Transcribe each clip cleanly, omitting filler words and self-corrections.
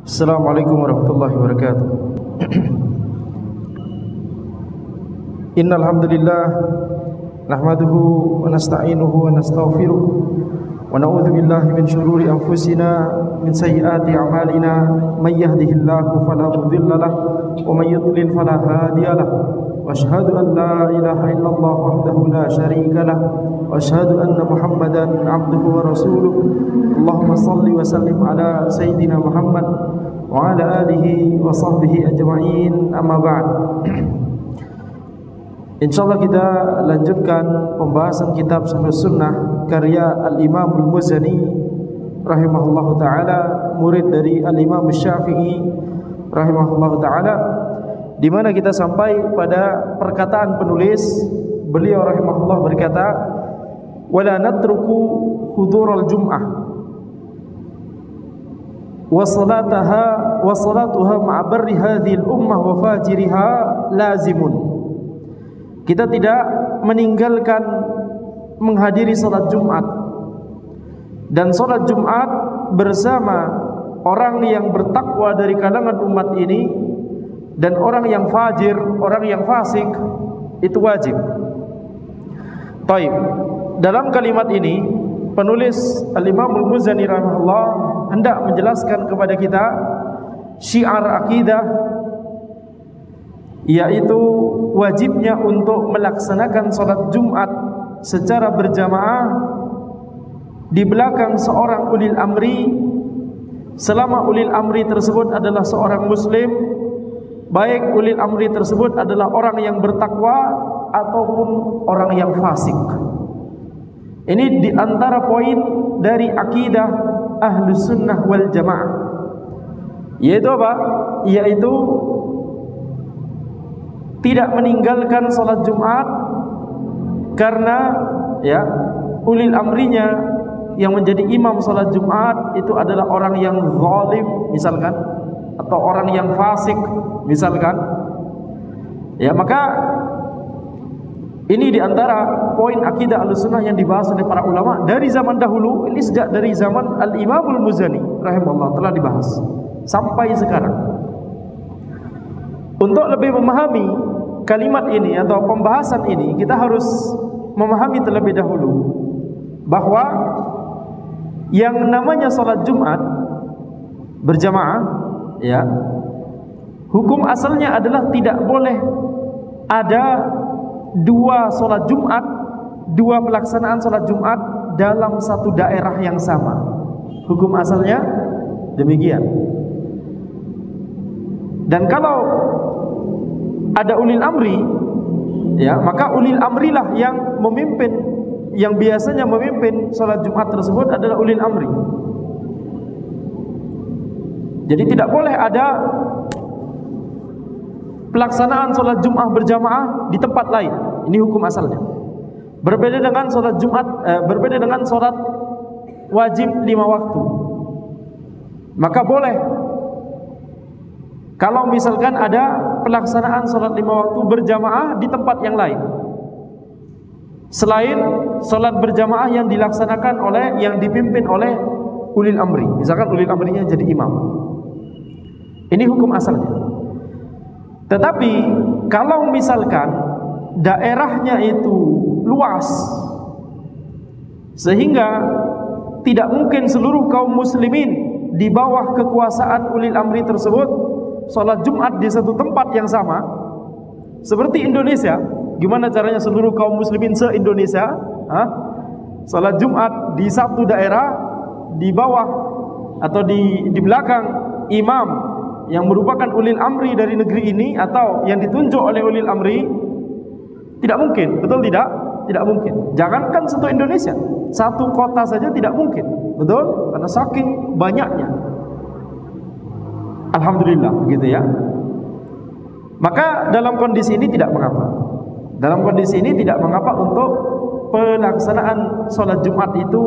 Assalamualaikum warahmatullahi wabarakatuh. Innal hamdalillah nahmaduhu wa nasta'inuhu wa nastaghfiruh wa na'udzu billahi min shururi anfusina min sayyiati a'malina may yahdihillahu fala mudilla lahu wa may yudlil fala hadiya lahu wa asyhadu an la ilaha illallah wahdahu la syarika lahu wa asyhadu anna Muhammadan 'abduhu wa rasuluh. Allahumma shalli wa sallim ala sayyidina Muhammad wa ala alihi wa sahbihi ajma'in, amma ba'd. Insyaallah kita lanjutkan pembahasan kitab Sharh Sunnah karya Al-Imam Al-Muzani rahimahullahu taala, murid dari Al-Imam Syafi'i rahimahullahu taala, di mana kita sampai pada perkataan penulis. Beliau rahimahullah berkata, "Wala natruku hudural jum'ah wa salatuha ma'a barri hadhil ummah wa fajiriha lazimun." Kita tidak meninggalkan menghadiri salat Jumat, dan salat Jumat bersama orang yang bertakwa dari kalangan umat ini dan orang yang fajir, orang yang fasik, itu wajib. Baik, dalam kalimat ini penulis Al-Imam Al-Muzani rahimahullah hendak menjelaskan kepada kita syiar akidah, yaitu wajibnya untuk melaksanakan salat Jumat secara berjamaah di belakang seorang ulil amri, selama ulil amri tersebut adalah seorang muslim, baik ulil amri tersebut adalah orang yang bertakwa ataupun orang yang fasik. Ini di antara poin dari akidah Ahlus Sunnah wal Jamaah, yaitu apa? Yaitu tidak meninggalkan salat Jumat karena ulil amrinya yang menjadi imam salat Jumat itu adalah orang yang zalim misalkan, atau orang yang fasik misalkan. Maka ini diantara poin akidah Ahlussunnah yang dibahas oleh para ulama dari zaman dahulu. Ini sejak dari zaman Al-Imam Al-Muzani rahimahullah telah dibahas sampai sekarang. Untuk lebih memahami kalimat ini atau pembahasan ini, kita harus memahami terlebih dahulu bahwa yang namanya salat Jumat berjamaah, hukum asalnya adalah tidak boleh ada dua salat Jumat, dua pelaksanaan salat Jumat dalam satu daerah yang sama. Hukum asalnya demikian. Dan kalau ada ulil amri, maka ulil amrilah yang memimpin, yang biasanya memimpin salat Jumat tersebut adalah ulil amri. Jadi tidak boleh ada pelaksanaan salat Jumat berjamaah di tempat lain. Ini hukum asalnya. Berbeda dengan salat Jumat, berbeda dengan salat wajib 5 waktu. Maka boleh kalau misalkan ada pelaksanaan salat 5 waktu berjamaah di tempat yang lain selain salat berjamaah yang dilaksanakan oleh, yang dipimpin oleh ulil amri. Misalkan ulil amrinya jadi imam. Ini hukum asalnya. Tetapi kalau misalkan daerahnya itu luas sehingga tidak mungkin seluruh kaum muslimin di bawah kekuasaan ulil amri tersebut salat Jumat di satu tempat yang sama, seperti Indonesia, gimana caranya seluruh kaum muslimin se-Indonesia salat Jumat di satu daerah, di bawah atau di belakang imam yang merupakan ulil amri dari negeri ini atau yang ditunjuk oleh ulil amri? Tidak mungkin, betul tidak? Tidak mungkin. Jangankan satu Indonesia, satu kota saja tidak mungkin, betul? Karena saking banyaknya. Alhamdulillah, gitu ya. Maka dalam kondisi ini tidak mengapa. Dalam kondisi ini tidak mengapa untuk pelaksanaan sholat Jumat itu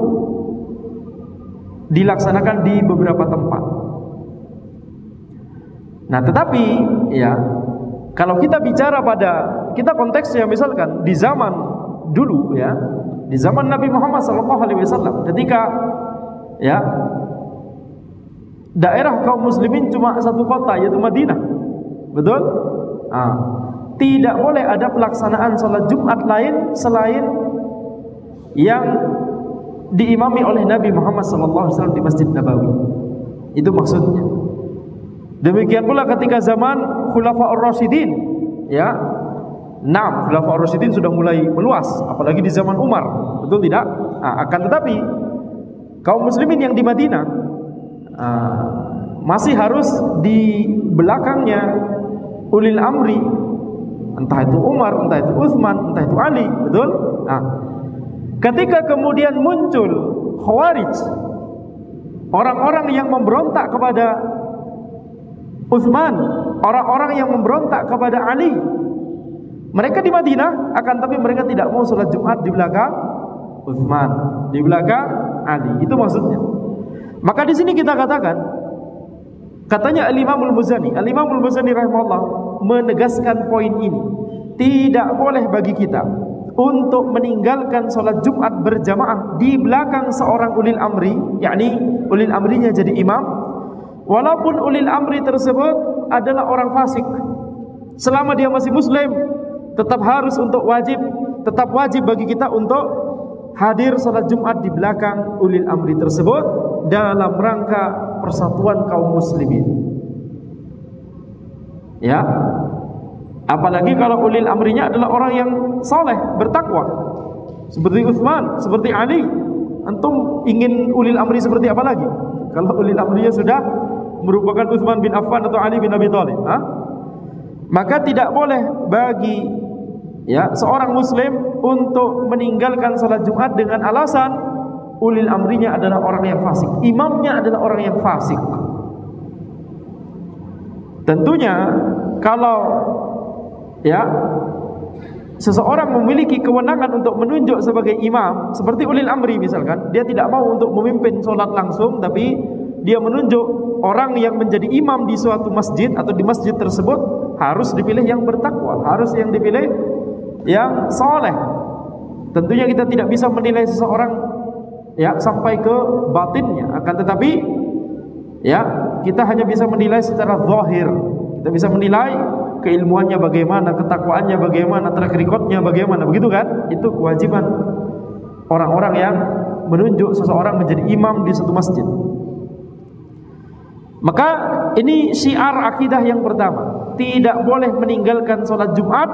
dilaksanakan di beberapa tempat. Nah, tetapi kalau kita bicara pada, kita konteksnya misalkan di zaman dulu, di zaman Nabi Muhammad SAW, ketika daerah kaum muslimin cuma satu kota, yaitu Madinah. Betul? Tidak boleh ada pelaksanaan sholat Jumat lain selain yang diimami oleh Nabi Muhammad SAW di Masjid Nabawi. Itu maksudnya. Demikian pula ketika zaman Khulafaur Rasyidin, ya. Khulafaur Rasyidin sudah mulai meluas, apalagi di zaman Umar, betul tidak? Akan tetapi kaum muslimin yang di Madinah masih harus di belakangnya ulil amri, entah itu Umar, entah itu Utsman, entah itu Ali, betul? Ketika kemudian muncul Khawarij, orang-orang yang memberontak kepada Utsman, orang-orang yang memberontak kepada Ali, mereka di Madinah, akan tapi mereka tidak mau sholat Jumat di belakang Utsman, di belakang Ali. Itu maksudnya. Maka di sini kita katakan, katanya Al-Imam Al-Muzani rahimahullah menegaskan poin ini. Tidak boleh bagi kita untuk meninggalkan sholat Jumat berjamaah di belakang seorang ulil amri, yakni ulil amrinya jadi imam, walaupun ulil amri tersebut adalah orang fasik. Selama dia masih muslim, tetap wajib bagi kita untuk hadir salat Jumat di belakang ulil amri tersebut dalam rangka persatuan kaum muslimin. Ya. Apalagi kalau ulil amrinya adalah orang yang saleh, bertakwa. Seperti Utsman, seperti Ali. Antum ingin ulil amri seperti apa lagi? Kalau ulil amrinya sudah merupakan Utsman bin Affan atau Ali bin Abi Thalib, maka tidak boleh bagi seorang muslim untuk meninggalkan salat Jumat dengan alasan ulil amrinya adalah orang yang fasik, imamnya adalah orang yang fasik. Tentunya kalau seseorang memiliki kewenangan untuk menunjuk sebagai imam, seperti ulil amri misalkan, dia tidak mau untuk memimpin sholat langsung, tapi dia menunjuk orang yang menjadi imam di suatu masjid atau di masjid tersebut, harus dipilih yang bertakwa, harus yang dipilih yang soleh. Tentunya kita tidak bisa menilai seseorang sampai ke batinnya, akan tetapi kita hanya bisa menilai secara zahir. Kita bisa menilai keilmuannya bagaimana, ketakwaannya bagaimana, track recordnya bagaimana, begitu kan? Itu kewajiban orang-orang yang menunjuk seseorang menjadi imam di suatu masjid. Maka ini syiar akidah yang pertama, tidak boleh meninggalkan sholat Jumat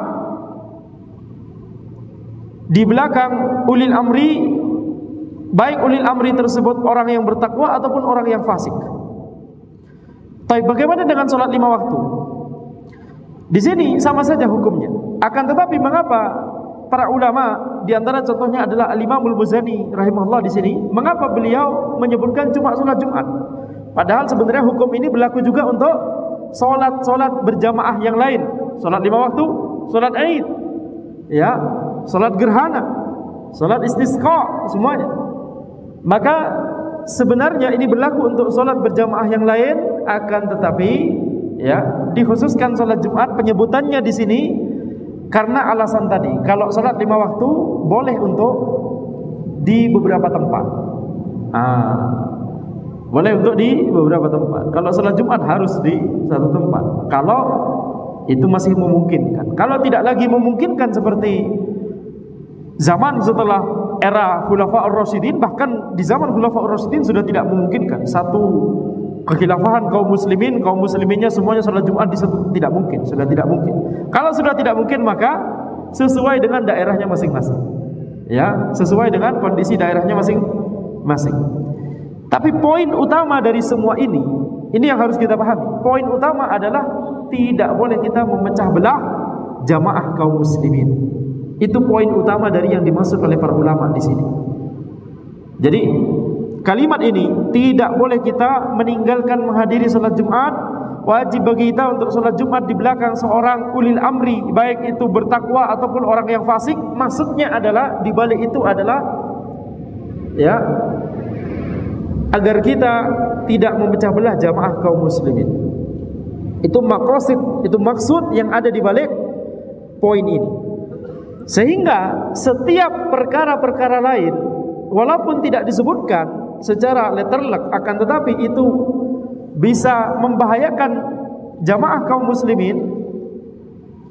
di belakang ulil amri, baik ulil amri tersebut orang yang bertakwa ataupun orang yang fasik. Tapi bagaimana dengan sholat 5 waktu? Di sini sama saja hukumnya. Akan tetapi mengapa para ulama, di antara contohnya adalah Al-Imam Al-Muzani rahimahullah di sini, mengapa beliau menyebutkan cuma sholat Jumat? Padahal sebenarnya hukum ini berlaku juga untuk sholat berjamaah yang lain, sholat 5 waktu, sholat Aid, sholat gerhana, sholat istisqa, semuanya. Maka sebenarnya ini berlaku untuk sholat berjamaah yang lain, akan tetapi dikhususkan sholat Jumat penyebutannya di sini karena alasan tadi. Kalau sholat 5 waktu boleh untuk di beberapa tempat. Boleh untuk di beberapa tempat. Kalau sholat Jumat harus di satu tempat. Kalau itu masih memungkinkan. Kalau tidak lagi memungkinkan seperti zaman setelah era Khulafaur Rasyidin, bahkan di zaman Khulafaur Rasyidin sudah tidak memungkinkan. Satu kekhilafahan kaum musliminnya semuanya sholat Jumat di satu, tidak mungkin, sudah tidak mungkin. Kalau sudah tidak mungkin, maka sesuai dengan daerahnya masing-masing. Sesuai dengan kondisi daerahnya masing-masing. Tapi poin utama dari semua ini yang harus kita pahami. Poin utama adalah tidak boleh kita memecah belah jamaah kaum muslimin. Itu poin utama dari yang dimaksud oleh para ulama di sini. Jadi kalimat ini, tidak boleh kita meninggalkan menghadiri salat Jumat, wajib bagi kita untuk salat Jumat di belakang seorang ulil amri, baik itu bertakwa ataupun orang yang fasik. Maksudnya adalah, di balik itu adalah agar kita tidak memecah belah jamaah kaum muslimin. Itu maqasid, itu maksud yang ada di balik poin ini. Sehingga setiap perkara-perkara lain, walaupun tidak disebutkan secara letterlek, akan tetapi itu bisa membahayakan jamaah kaum muslimin,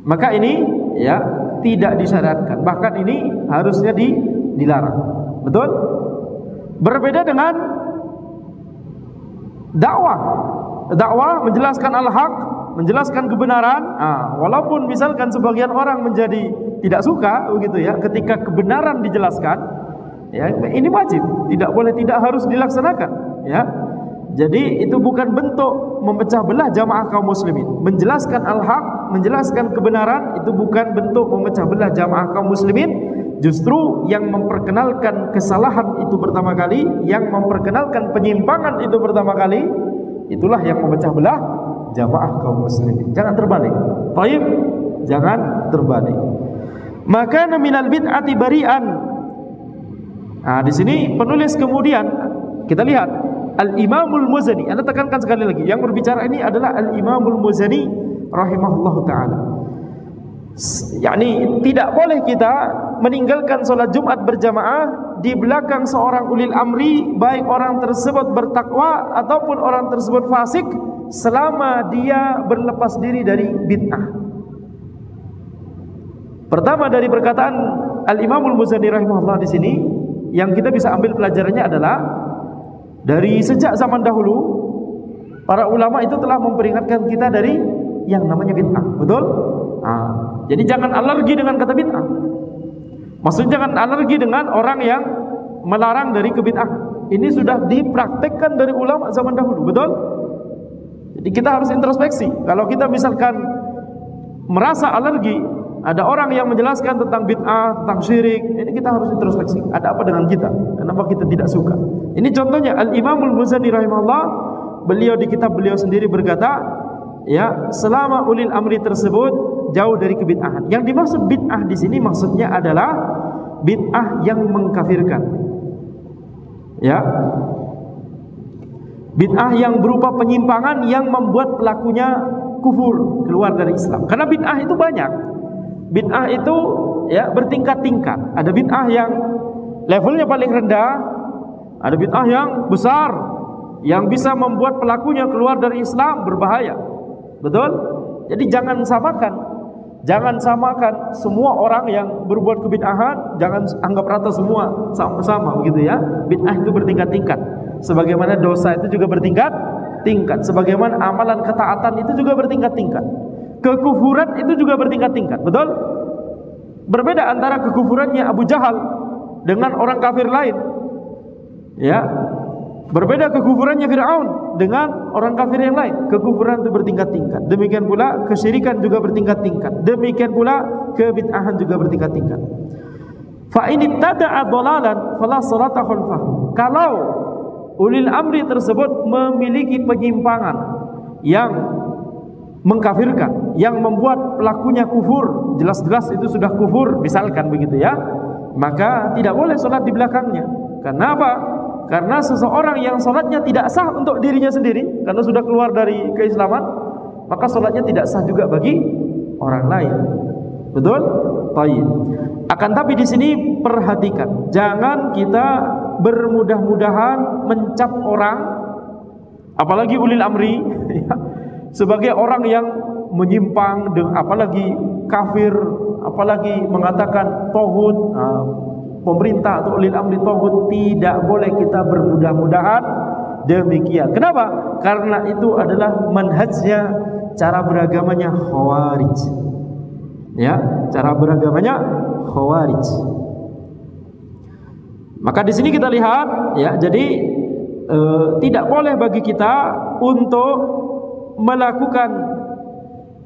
maka ini ya tidak disyariatkan. Bahkan ini harusnya dilarang. Betul? Berbeda dengan dakwah. Dakwah menjelaskan al-haq, menjelaskan kebenaran. Walaupun misalkan sebagian orang menjadi tidak suka begitu ya, ketika kebenaran dijelaskan, ya ini wajib, tidak boleh, tidak harus dilaksanakan, ya. Jadi itu bukan bentuk memecah belah jamaah kaum muslimin. Menjelaskan al-haq, menjelaskan kebenaran itu bukan bentuk memecah belah jamaah kaum muslimin. Justru yang memperkenalkan kesalahan itu pertama kali, yang memperkenalkan penyimpangan itu pertama kali, itulah yang memecah belah jamaah kaum muslimin. Jangan terbalik. Baik, jangan terbalik. Maka minal bid'ati bari'an. Di sini penulis kemudian kita lihat Al-Imamul Muzani. Anda tekankan sekali lagi, yang berbicara ini adalah Al-Imamul Muzani rahimahullahu taala. yakni tidak boleh kita meninggalkan sholat Jumat berjamaah di belakang seorang ulil amri, baik orang tersebut bertakwa ataupun orang tersebut fasik, selama dia berlepas diri dari bid'ah. Pertama dari perkataan Al-Imamul Muzani rahimahullah di sini yang kita bisa ambil pelajarannya adalah dari sejak zaman dahulu para ulama itu telah memperingatkan kita dari yang namanya bid'ah. Betul? Jadi jangan alergi dengan kata bid'ah. Maksudnya jangan alergi dengan orang yang melarang dari kebid'ahan. Ini sudah dipraktekkan dari ulama zaman dahulu. Betul? Jadi kita harus introspeksi. Kalau kita misalkan merasa alergi, ada orang yang menjelaskan tentang bid'ah, tentang syirik, ini kita harus introspeksi. Ada apa dengan kita? Kenapa kita tidak suka? Ini contohnya Al-Imamul Muzani rahimahullah, beliau di kitab beliau sendiri berkata, ya, selama ulil amri tersebut jauh dari kebid'ahan. Yang dimaksud bid'ah di sini maksudnya adalah bid'ah yang mengkafirkan. Ya. Bid'ah yang berupa penyimpangan yang membuat pelakunya kufur, keluar dari Islam. Karena bid'ah itu banyak. Bid'ah itu ya bertingkat-tingkat. Ada bid'ah yang levelnya paling rendah, ada bid'ah yang besar yang bisa membuat pelakunya keluar dari Islam, berbahaya. Betul? Jadi jangan samakan semua orang yang berbuat kebid'ahan, jangan anggap rata semua sama-sama begitu ya. Bid'ah itu bertingkat-tingkat. Sebagaimana dosa itu juga bertingkat-tingkat, sebagaimana amalan ketaatan itu juga bertingkat-tingkat. Kekufuran itu juga bertingkat-tingkat. Betul? Berbeda antara kekufurannya Abu Jahal dengan orang kafir lain. Ya. Berbeda kekufurannya Fir'aun dengan orang kafir yang lain. Kekufuran itu bertingkat-tingkat. Demikian pula kesyirikan juga bertingkat-tingkat. Demikian pula kebid'ahan juga bertingkat-tingkat. Fa in ittada'a dhalalan fala salata khalfahu. Kalau ulil amri tersebut memiliki penyimpangan yang mengkafirkan, yang membuat pelakunya kufur, jelas-jelas itu sudah kufur, misalkan begitu ya, maka tidak boleh sholat di belakangnya. Kenapa? Karena seseorang yang sholatnya tidak sah untuk dirinya sendiri, karena sudah keluar dari keislaman, maka sholatnya tidak sah juga bagi orang lain. Betul? Baik. Akan tapi di sini perhatikan, jangan kita bermudah-mudahan mencap orang, apalagi ulil amri, sebagai orang yang menyimpang, apalagi kafir, apalagi mengatakan tauhid, pemerintah atau ulil amri tauhid. Tidak boleh kita bermudah-mudahan demikian. Kenapa? Karena itu adalah manhajnya, cara beragamanya Khawarij. Ya, cara beragamanya Khawarij. Maka di sini kita lihat, ya, jadi tidak boleh bagi kita untuk melakukan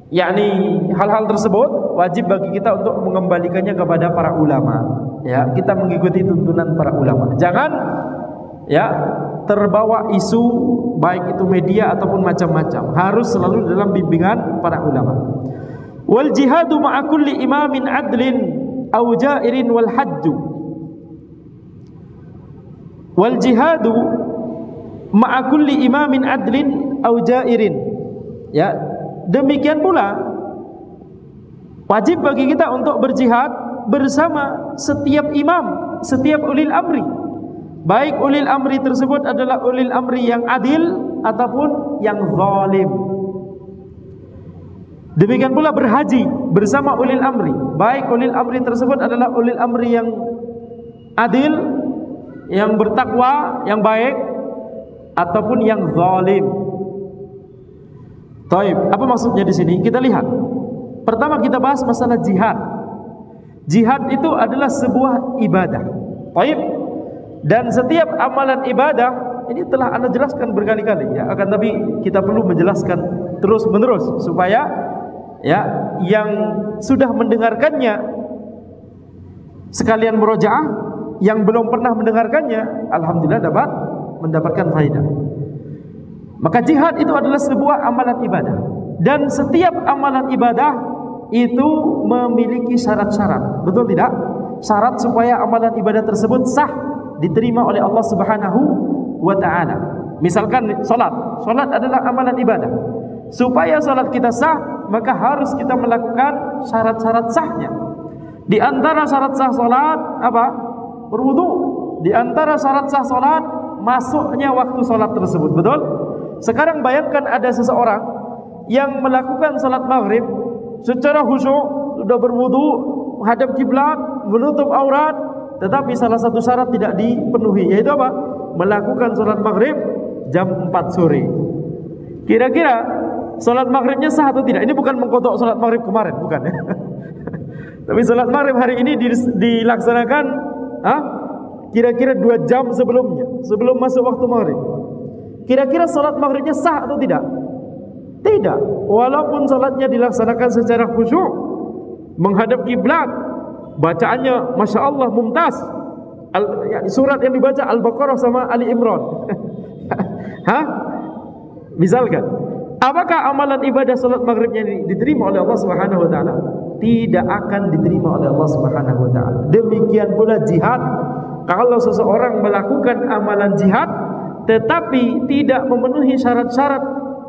yakni hal-hal tersebut. Wajib bagi kita untuk mengembalikannya kepada para ulama. Ya, kita mengikuti tuntunan para ulama. Jangan ya terbawa isu baik itu media ataupun macam-macam. Harus selalu dalam bimbingan para ulama. Wal jihadu ma'a kulli imamin adlin aw ja'irin wal hajju. Wal jihadu ma'a kulli imamin adlin aw ja'irin. Ya, demikian pula wajib bagi kita untuk berjihad bersama setiap imam, setiap ulil amri, baik ulil amri tersebut adalah ulil amri yang adil ataupun yang zalim. Demikian pula berhaji bersama ulil amri, baik ulil amri tersebut adalah ulil amri yang adil, yang bertakwa, yang baik, ataupun yang zalim. Taib, apa maksudnya di sini? Kita lihat. Pertama kita bahas masalah jihad. Jihad itu adalah sebuah ibadah. Taib. Dan setiap amalan ibadah ini telah Anda jelaskan berkali-kali ya, akan tapi kita perlu menjelaskan terus-menerus supaya ya yang sudah mendengarkannya sekalian murojaah, yang belum pernah mendengarkannya alhamdulillah dapat mendapatkan faedah. Maka jihad itu adalah sebuah amalan ibadah, dan setiap amalan ibadah itu memiliki syarat-syarat. Betul tidak? Syarat supaya amalan ibadah tersebut sah, diterima oleh Allah Subhanahu wa ta'ala. Misalkan salat. Salat adalah amalan ibadah. Supaya salat kita sah, maka harus kita melakukan syarat-syarat sahnya. Di antara syarat sah salat apa? Berwudu. Di antara syarat sah salat masuknya waktu salat tersebut. Betul? Sekarang bayangkan ada seseorang yang melakukan salat maghrib secara khusyuk, sudah berwudu, hadap kiblat, menutup aurat, tetapi salah satu syarat tidak dipenuhi, yaitu apa? Melakukan salat maghrib jam 4 sore. Kira-kira salat maghribnya sah atau tidak? Ini bukan mengkodok salat maghrib kemarin, bukan ya. Tapi salat maghrib hari ini dilaksanakan kira-kira 2 jam sebelumnya, sebelum masuk waktu maghrib. Kira-kira salat maghribnya sah atau tidak? Tidak. Walaupun salatnya dilaksanakan secara khusyuk, menghadap kiblat, bacaannya Masya Allah mumtaz, surat yang dibaca Al-Baqarah sama Ali Imran. Misalkan, apakah amalan ibadah salat maghribnya ini diterima oleh Allah Subhanahu wa ta'ala? Tidak akan diterima oleh Allah Subhanahu wa ta'ala. Demikian pula jihad. Kalau seseorang melakukan amalan jihad tetapi tidak memenuhi syarat-syarat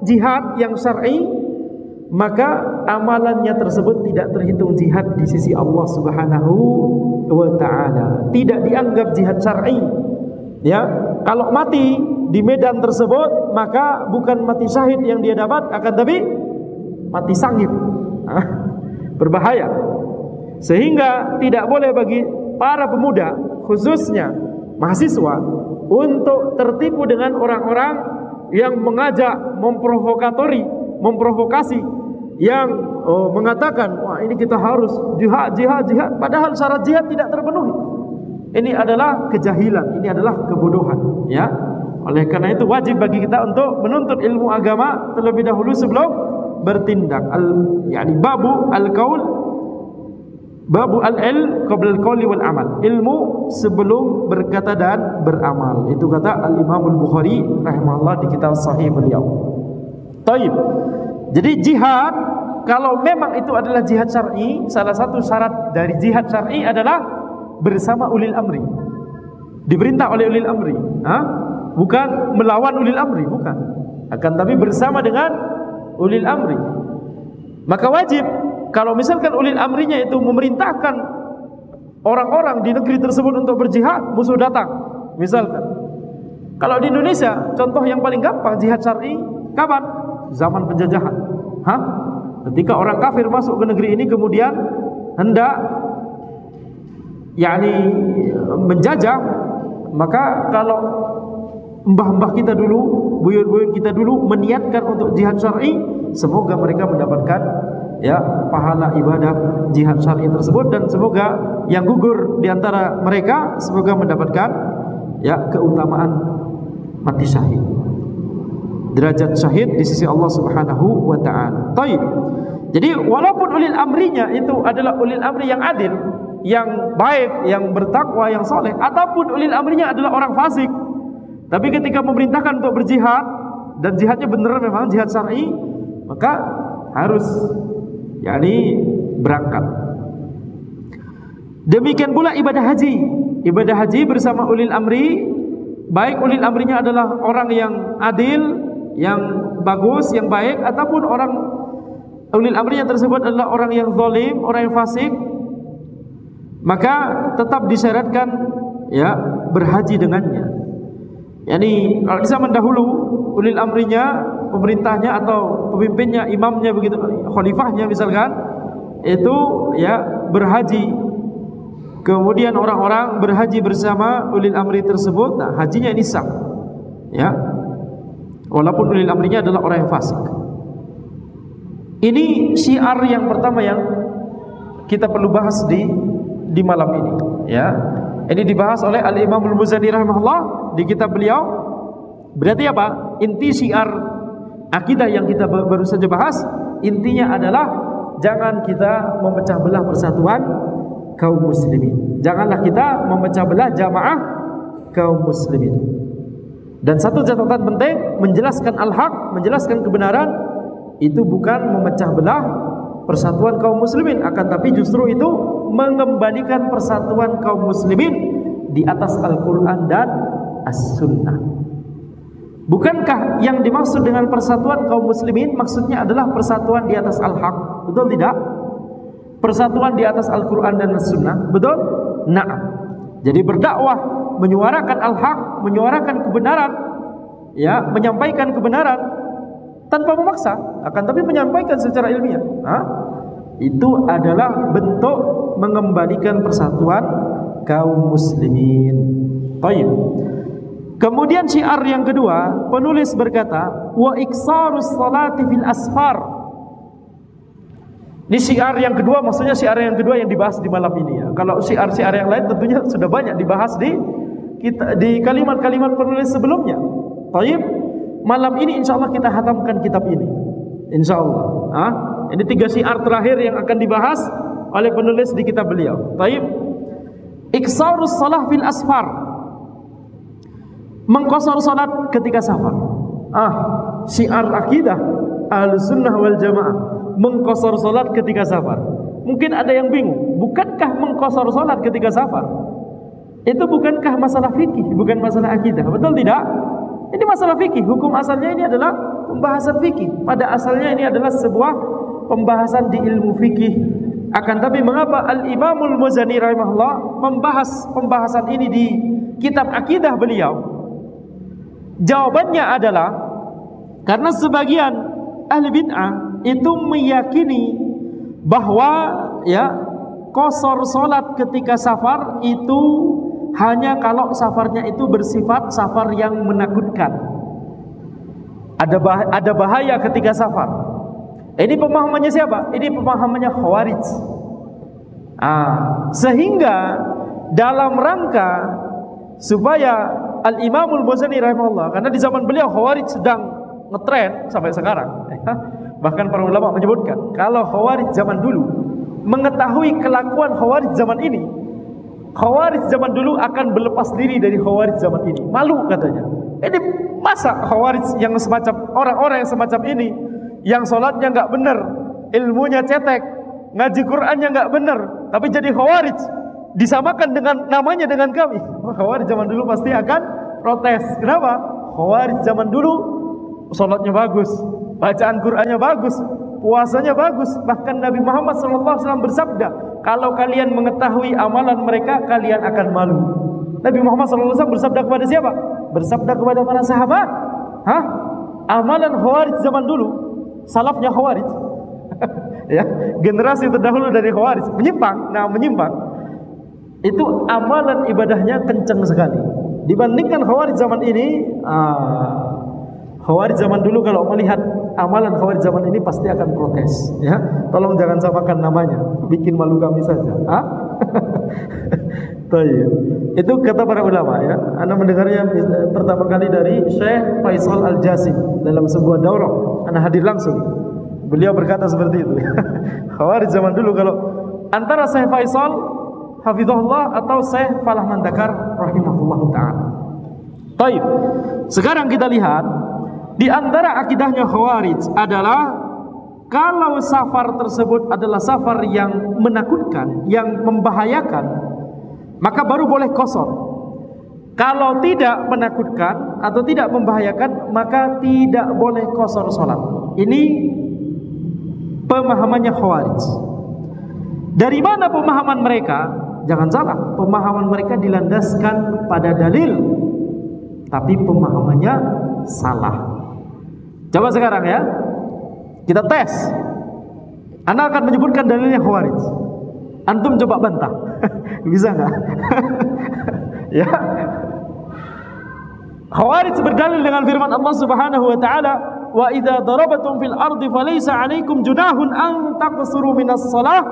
jihad yang syar'i, maka amalannya tersebut tidak terhitung jihad di sisi Allah Subhanahu wa ta'ala. Tidak dianggap jihad syar'i. Ya, kalau mati di medan tersebut, maka bukan mati syahid yang dia dapat, akan tapi mati sangit. Berbahaya. Sehingga tidak boleh bagi para pemuda, khususnya mahasiswa, untuk tertipu dengan orang-orang yang mengajak, memprovokasi, yang mengatakan, wah ini kita harus jihad, padahal syarat jihad tidak terpenuhi. Ini adalah kejahilan, ini adalah kebodohan, ya. Oleh karena itu wajib bagi kita untuk menuntut ilmu agama terlebih dahulu sebelum bertindak. Babu al-qaul, babu al-ilm qabla al-qauli wal amal. Ilmu sebelum berkata dan beramal. Itu kata Al-Imam Al-Bukhari rahimahullah di kitab sahih beliau. Taib. Jadi jihad, kalau memang itu adalah jihad syar'i, salah satu syarat dari jihad syar'i adalah bersama ulil amri. Diperintah oleh ulil amri. Bukan melawan ulil amri, bukan. Akan tapi bersama dengan ulil amri. Maka wajib, kalau misalkan ulil amrinya itu memerintahkan orang-orang di negeri tersebut untuk berjihad, musuh datang. Misalkan, kalau di Indonesia, contoh yang paling gampang jihad syar'i kapan? Zaman penjajahan. Ketika orang kafir masuk ke negeri ini kemudian hendak menjajah, maka kalau mbah-mbah kita dulu, buyut-buyut kita dulu meniatkan untuk jihad syar'i, semoga mereka mendapatkan pahala ibadah jihad syar'i tersebut, dan semoga yang gugur di antara mereka semoga mendapatkan keutamaan mati syahid, derajat syahid di sisi Allah Subhanahu wa ta'ala. Taib. Jadi walaupun ulil amrinya itu adalah ulil amri yang adil, yang baik, yang bertakwa, yang soleh, ataupun ulil amrinya adalah orang fasik, tapi ketika memerintahkan untuk berjihad, dan jihadnya benar memang jihad syar'i, maka harus berangkat. Demikian pula ibadah haji. Ibadah haji bersama ulil amri, baik ulil amrinya adalah orang yang adil, yang bagus, yang baik, ataupun orang ulil amrinya tersebut adalah orang yang zalim, orang yang fasik, maka tetap disyaratkan berhaji dengannya. Yani kalau di zaman dahulu ulil amrinya, pemerintahnya atau pemimpinnya, imamnya begitu, khalifahnya misalkan, itu ya berhaji. Kemudian orang-orang berhaji bersama ulil amri tersebut. Nah, hajinya ini sah. Ya. Walaupun ulil amrinya adalah orang yang fasik. Ini syiar yang pertama yang kita perlu bahas di malam ini, ya. Ini dibahas oleh Al-Imam Al-Muzani rahimahullah di kitab beliau. Berarti apa? Inti syiar akidah yang kita baru saja bahas, intinya adalah jangan kita memecah belah persatuan kaum muslimin. Janganlah kita memecah belah jamaah kaum muslimin. Dan satu catatan penting, menjelaskan al-haq, menjelaskan kebenaran, itu bukan memecah belah persatuan kaum muslimin, akan tapi justru itu mengembalikan persatuan kaum muslimin di atas Al-Quran dan As-Sunnah. Bukankah yang dimaksud dengan persatuan kaum muslimin maksudnya adalah persatuan di atas al-haq? Betul tidak? Persatuan di atas Al-Quran dan As-Sunnah, betul? Na'am. Jadi berdakwah, menyuarakan al-haq, menyuarakan kebenaran, ya, menyampaikan kebenaran tanpa memaksa, akan tapi menyampaikan secara ilmiah. Itu adalah bentuk mengembalikan persatuan kaum muslimin. Baik. Kemudian syiar yang kedua, penulis berkata, wa iksarus salati fil asfar. Ini syiar yang kedua, maksudnya syiar yang kedua yang dibahas di malam ini, ya. Kalau syiar-syiar yang lain tentunya sudah banyak dibahas di kalimat-kalimat penulis sebelumnya. Baik. Malam ini insyaallah kita hatamkan kitab ini, insyaallah. Ini 3 syiar terakhir yang akan dibahas oleh penulis di kitab beliau. Baik. Iksarus salah fil asfar, mengqasar salat ketika safar. Syiar akidah Ahlussunnah wal Jamaah, mengqasar salat ketika safar. Mungkin ada yang bingung, bukankah mengqasar salat ketika safar itu bukankah masalah fikih, bukan masalah akidah? Betul tidak? Ini masalah fikih. Hukum asalnya ini adalah pembahasan fikih. Pada asalnya ini adalah sebuah pembahasan di ilmu fikih. Akan tapi mengapa Al-Imamul Muzani rahimahullah membahas pembahasan ini di kitab akidah beliau? Jawabannya adalah karena sebagian ahli bid'ah itu meyakini bahwa qasar salat ketika safar itu hanya kalau safarnya itu bersifat safar yang menakutkan. Ada bahaya ketika safar. Ini pemahamannya siapa? Ini pemahamannya Khawarij. Sehingga dalam rangka supaya Al-Imamul Muzani rahimahullah, karena di zaman beliau Khawarij sedang ngetren sampai sekarang. Bahkan para ulama menyebutkan kalau Khawarij zaman dulu mengetahui kelakuan Khawarij zaman ini, Khawarij zaman dulu akan berlepas diri dari Khawarij zaman ini. Malu katanya. Ini masa Khawarij yang semacam orang-orang yang semacam ini, yang sholatnya nggak benar, ilmunya cetek, ngaji Qur'annya nggak benar, tapi jadi Khawarij, disamakan dengan namanya dengan kami. Khawarij zaman dulu pasti akan protes. Kenapa? Khawarij zaman dulu sholatnya bagus, bacaan Qur'annya bagus, puasanya bagus. Bahkan Nabi Muhammad SAW bersabda, kalau kalian mengetahui amalan mereka, kalian akan malu. Nabi Muhammad SAW bersabda kepada siapa? Bersabda kepada para sahabat. Amalan Khawarij zaman dulu, salafnya Khawarij, ya, generasi terdahulu dari Khawarij, menyimpang. Itu amalan ibadahnya kencang sekali. Dibandingkan Khawarij zaman ini, Khawarij zaman dulu kalau melihat amalan Khawarij zaman ini pasti akan protes, ya. Tolong jangan samakan namanya, bikin malu kami saja. Itu kata para ulama, ya. Anda mendengarnya pertama kali dari Syekh Faisal Al-Jasim dalam sebuah daurah. Anda hadir langsung. Beliau berkata seperti itu. Khawarij zaman dulu kalau antara Syekh Faisal hafizahullah atau Syekh Falah Mandakar rahimahullah ta'ala. Baik. Sekarang kita lihat di antara akidahnya Khawarij adalah kalau safar tersebut adalah safar yang menakutkan, yang membahayakan, maka baru boleh qasar. Kalau tidak menakutkan atau tidak membahayakan, maka tidak boleh qasar salat. Ini pemahamannya Khawarij. Dari mana pemahaman mereka? jangan salah, pemahaman mereka dilandaskan pada dalil, tapi pemahamannya salah. Coba sekarang ya, kita tes. Anda akan menyebutkan dalilnya Khawarij. Antum coba bantah. Bisa nggak? Ya. Khawarij berdalil dengan firman Allah Subhanahu wa taala, "Wa idza darabatum fil ardi falaysa 'alaikum junahun an taqsuru minas shalah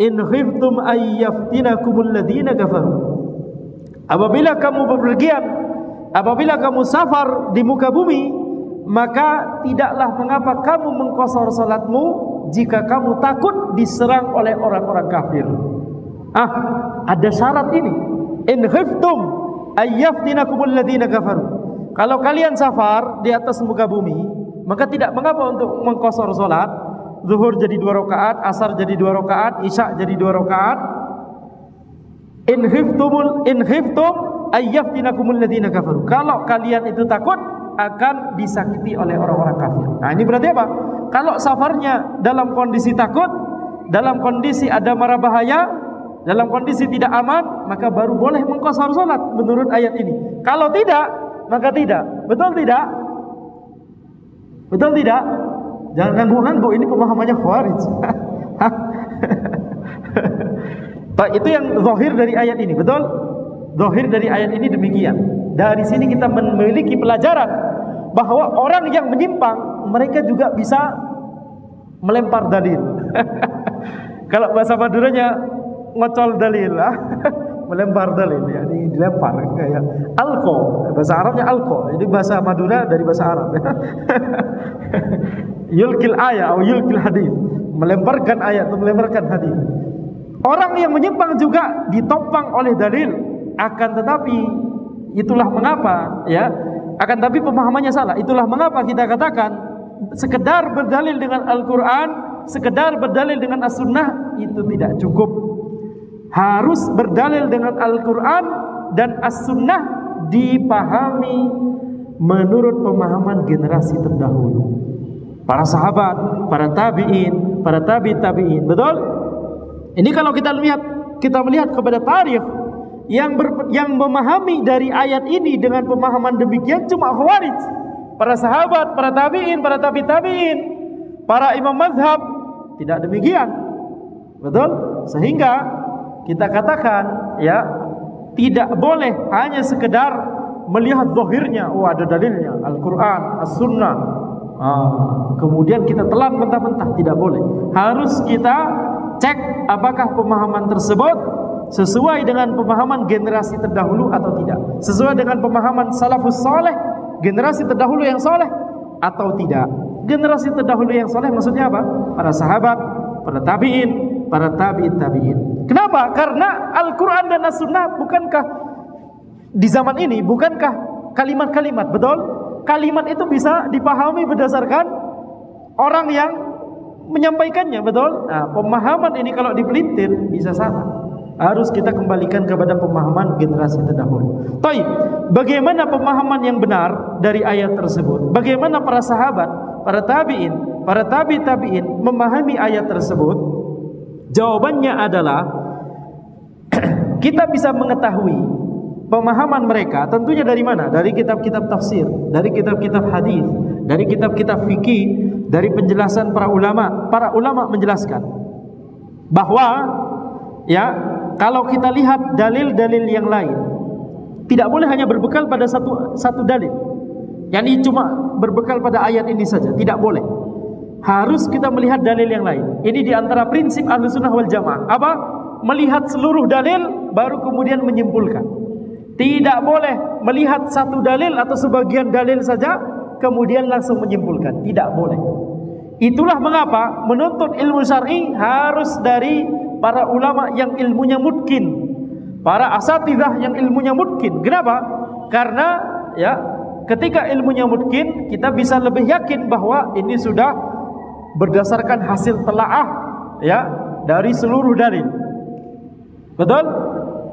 in khiftum ay yaftinakumul ladzina kafaru." Apabila kamu bepergian, apabila kamu safar di muka bumi, maka tidaklah mengapa kamu mengqasar salatmu jika kamu takut diserang oleh orang-orang kafir. Ada syarat ini. In khiftum ay yaftinakumul ladzina kafaru. Kalau kalian safar di atas muka bumi, maka tidak mengapa untuk mengqasar salat. Zuhur jadi 2 rakaat, asar jadi 2 rakaat, isya jadi 2 rakaat. In khiftum ayyaftinakumul ladzina kafaru. Kalau kalian itu takut akan disakiti oleh orang-orang kafir. Nah, ini berarti apa? Kalau safarnya dalam kondisi takut, dalam kondisi ada mara bahaya, dalam kondisi tidak aman, maka baru boleh mengqasar salat menurut ayat ini. Kalau tidak, maka tidak. Betul tidak? Betul tidak? Jangan ganggu-ganggu, ini pemahamannya Khawarij. Itu yang zahir dari ayat ini, betul? Zahir dari ayat ini demikian. Dari sini kita memiliki pelajaran bahwa orang yang menyimpang, mereka juga bisa melempar dalil. Kalau bahasa Maduranya ngocol dalil, melempar dalil, ya, ini dilempar kayak alqo, bahasa Arabnya alqo. Jadi bahasa Madura dari bahasa Arab. Yulkil ayat atau yulkil hadis, melemparkan ayat atau melemparkan hadis. Orang yang menyimpang juga ditopang oleh dalil, akan tetapi itulah mengapa, ya, akan tapi pemahamannya salah. Itulah mengapa kita katakan sekedar berdalil dengan Al-Quran, sekedar berdalil dengan As-Sunnah itu tidak cukup. Harus berdalil dengan Al-Quran dan As-Sunnah dipahami menurut pemahaman generasi terdahulu. Para sahabat, para tabi'in, para tabi'in. Betul? Ini kalau kita melihat kepada tarikh yang memahami dari ayat ini dengan pemahaman demikian cuma Khawarij. Para sahabat, para tabi'in, para tabi'in, para imam mazhab tidak demikian. Betul? Sehingga kita katakan, ya, tidak boleh hanya sekedar melihat zahirnya, ada dalilnya Al-Quran, As-Sunnah, kemudian kita telan mentah-mentah. Tidak boleh. Harus kita cek apakah pemahaman tersebut sesuai dengan pemahaman generasi terdahulu atau tidak, sesuai dengan pemahaman salafus saleh, generasi terdahulu yang saleh atau tidak. Generasi terdahulu yang saleh maksudnya apa? Para sahabat, para tabi'in, para tabi'in. Kenapa? Karena Al-Quran dan As-Sunnah bukankah di zaman ini, bukankah kalimat-kalimat, betul? Kalimat itu bisa dipahami berdasarkan orang yang menyampaikannya, betul? Nah, pemahaman ini kalau dipelintir bisa salah. Harus kita kembalikan kepada pemahaman generasi terdahulu. Baik, bagaimana pemahaman yang benar dari ayat tersebut? Bagaimana para sahabat, para tabi'in, para tabi'in memahami ayat tersebut? Jawabannya adalah kita bisa mengetahui pemahaman mereka tentunya dari mana? Dari kitab-kitab tafsir, dari kitab-kitab hadis, dari kitab-kitab fikih, dari penjelasan para ulama. Para ulama menjelaskan bahwa, ya, kalau kita lihat dalil-dalil yang lain, tidak boleh hanya berbekal pada satu dalil. Yang ini cuma berbekal pada ayat ini saja, tidak boleh. Harus kita melihat dalil yang lain. Ini diantara prinsip Ahlussunnah wal Jamaah. Apa? Melihat seluruh dalil baru kemudian menyimpulkan. Tidak boleh melihat satu dalil atau sebagian dalil saja kemudian langsung menyimpulkan. Tidak boleh. Itulah mengapa menuntut ilmu syar'i harus dari para ulama yang ilmunya mutqin, para asatidzah yang ilmunya mutqin. Kenapa? Karena, ya, ketika ilmunya mutqin, kita bisa lebih yakin bahwa ini sudah berdasarkan hasil telaah, ya, dari seluruh dalil. Betul?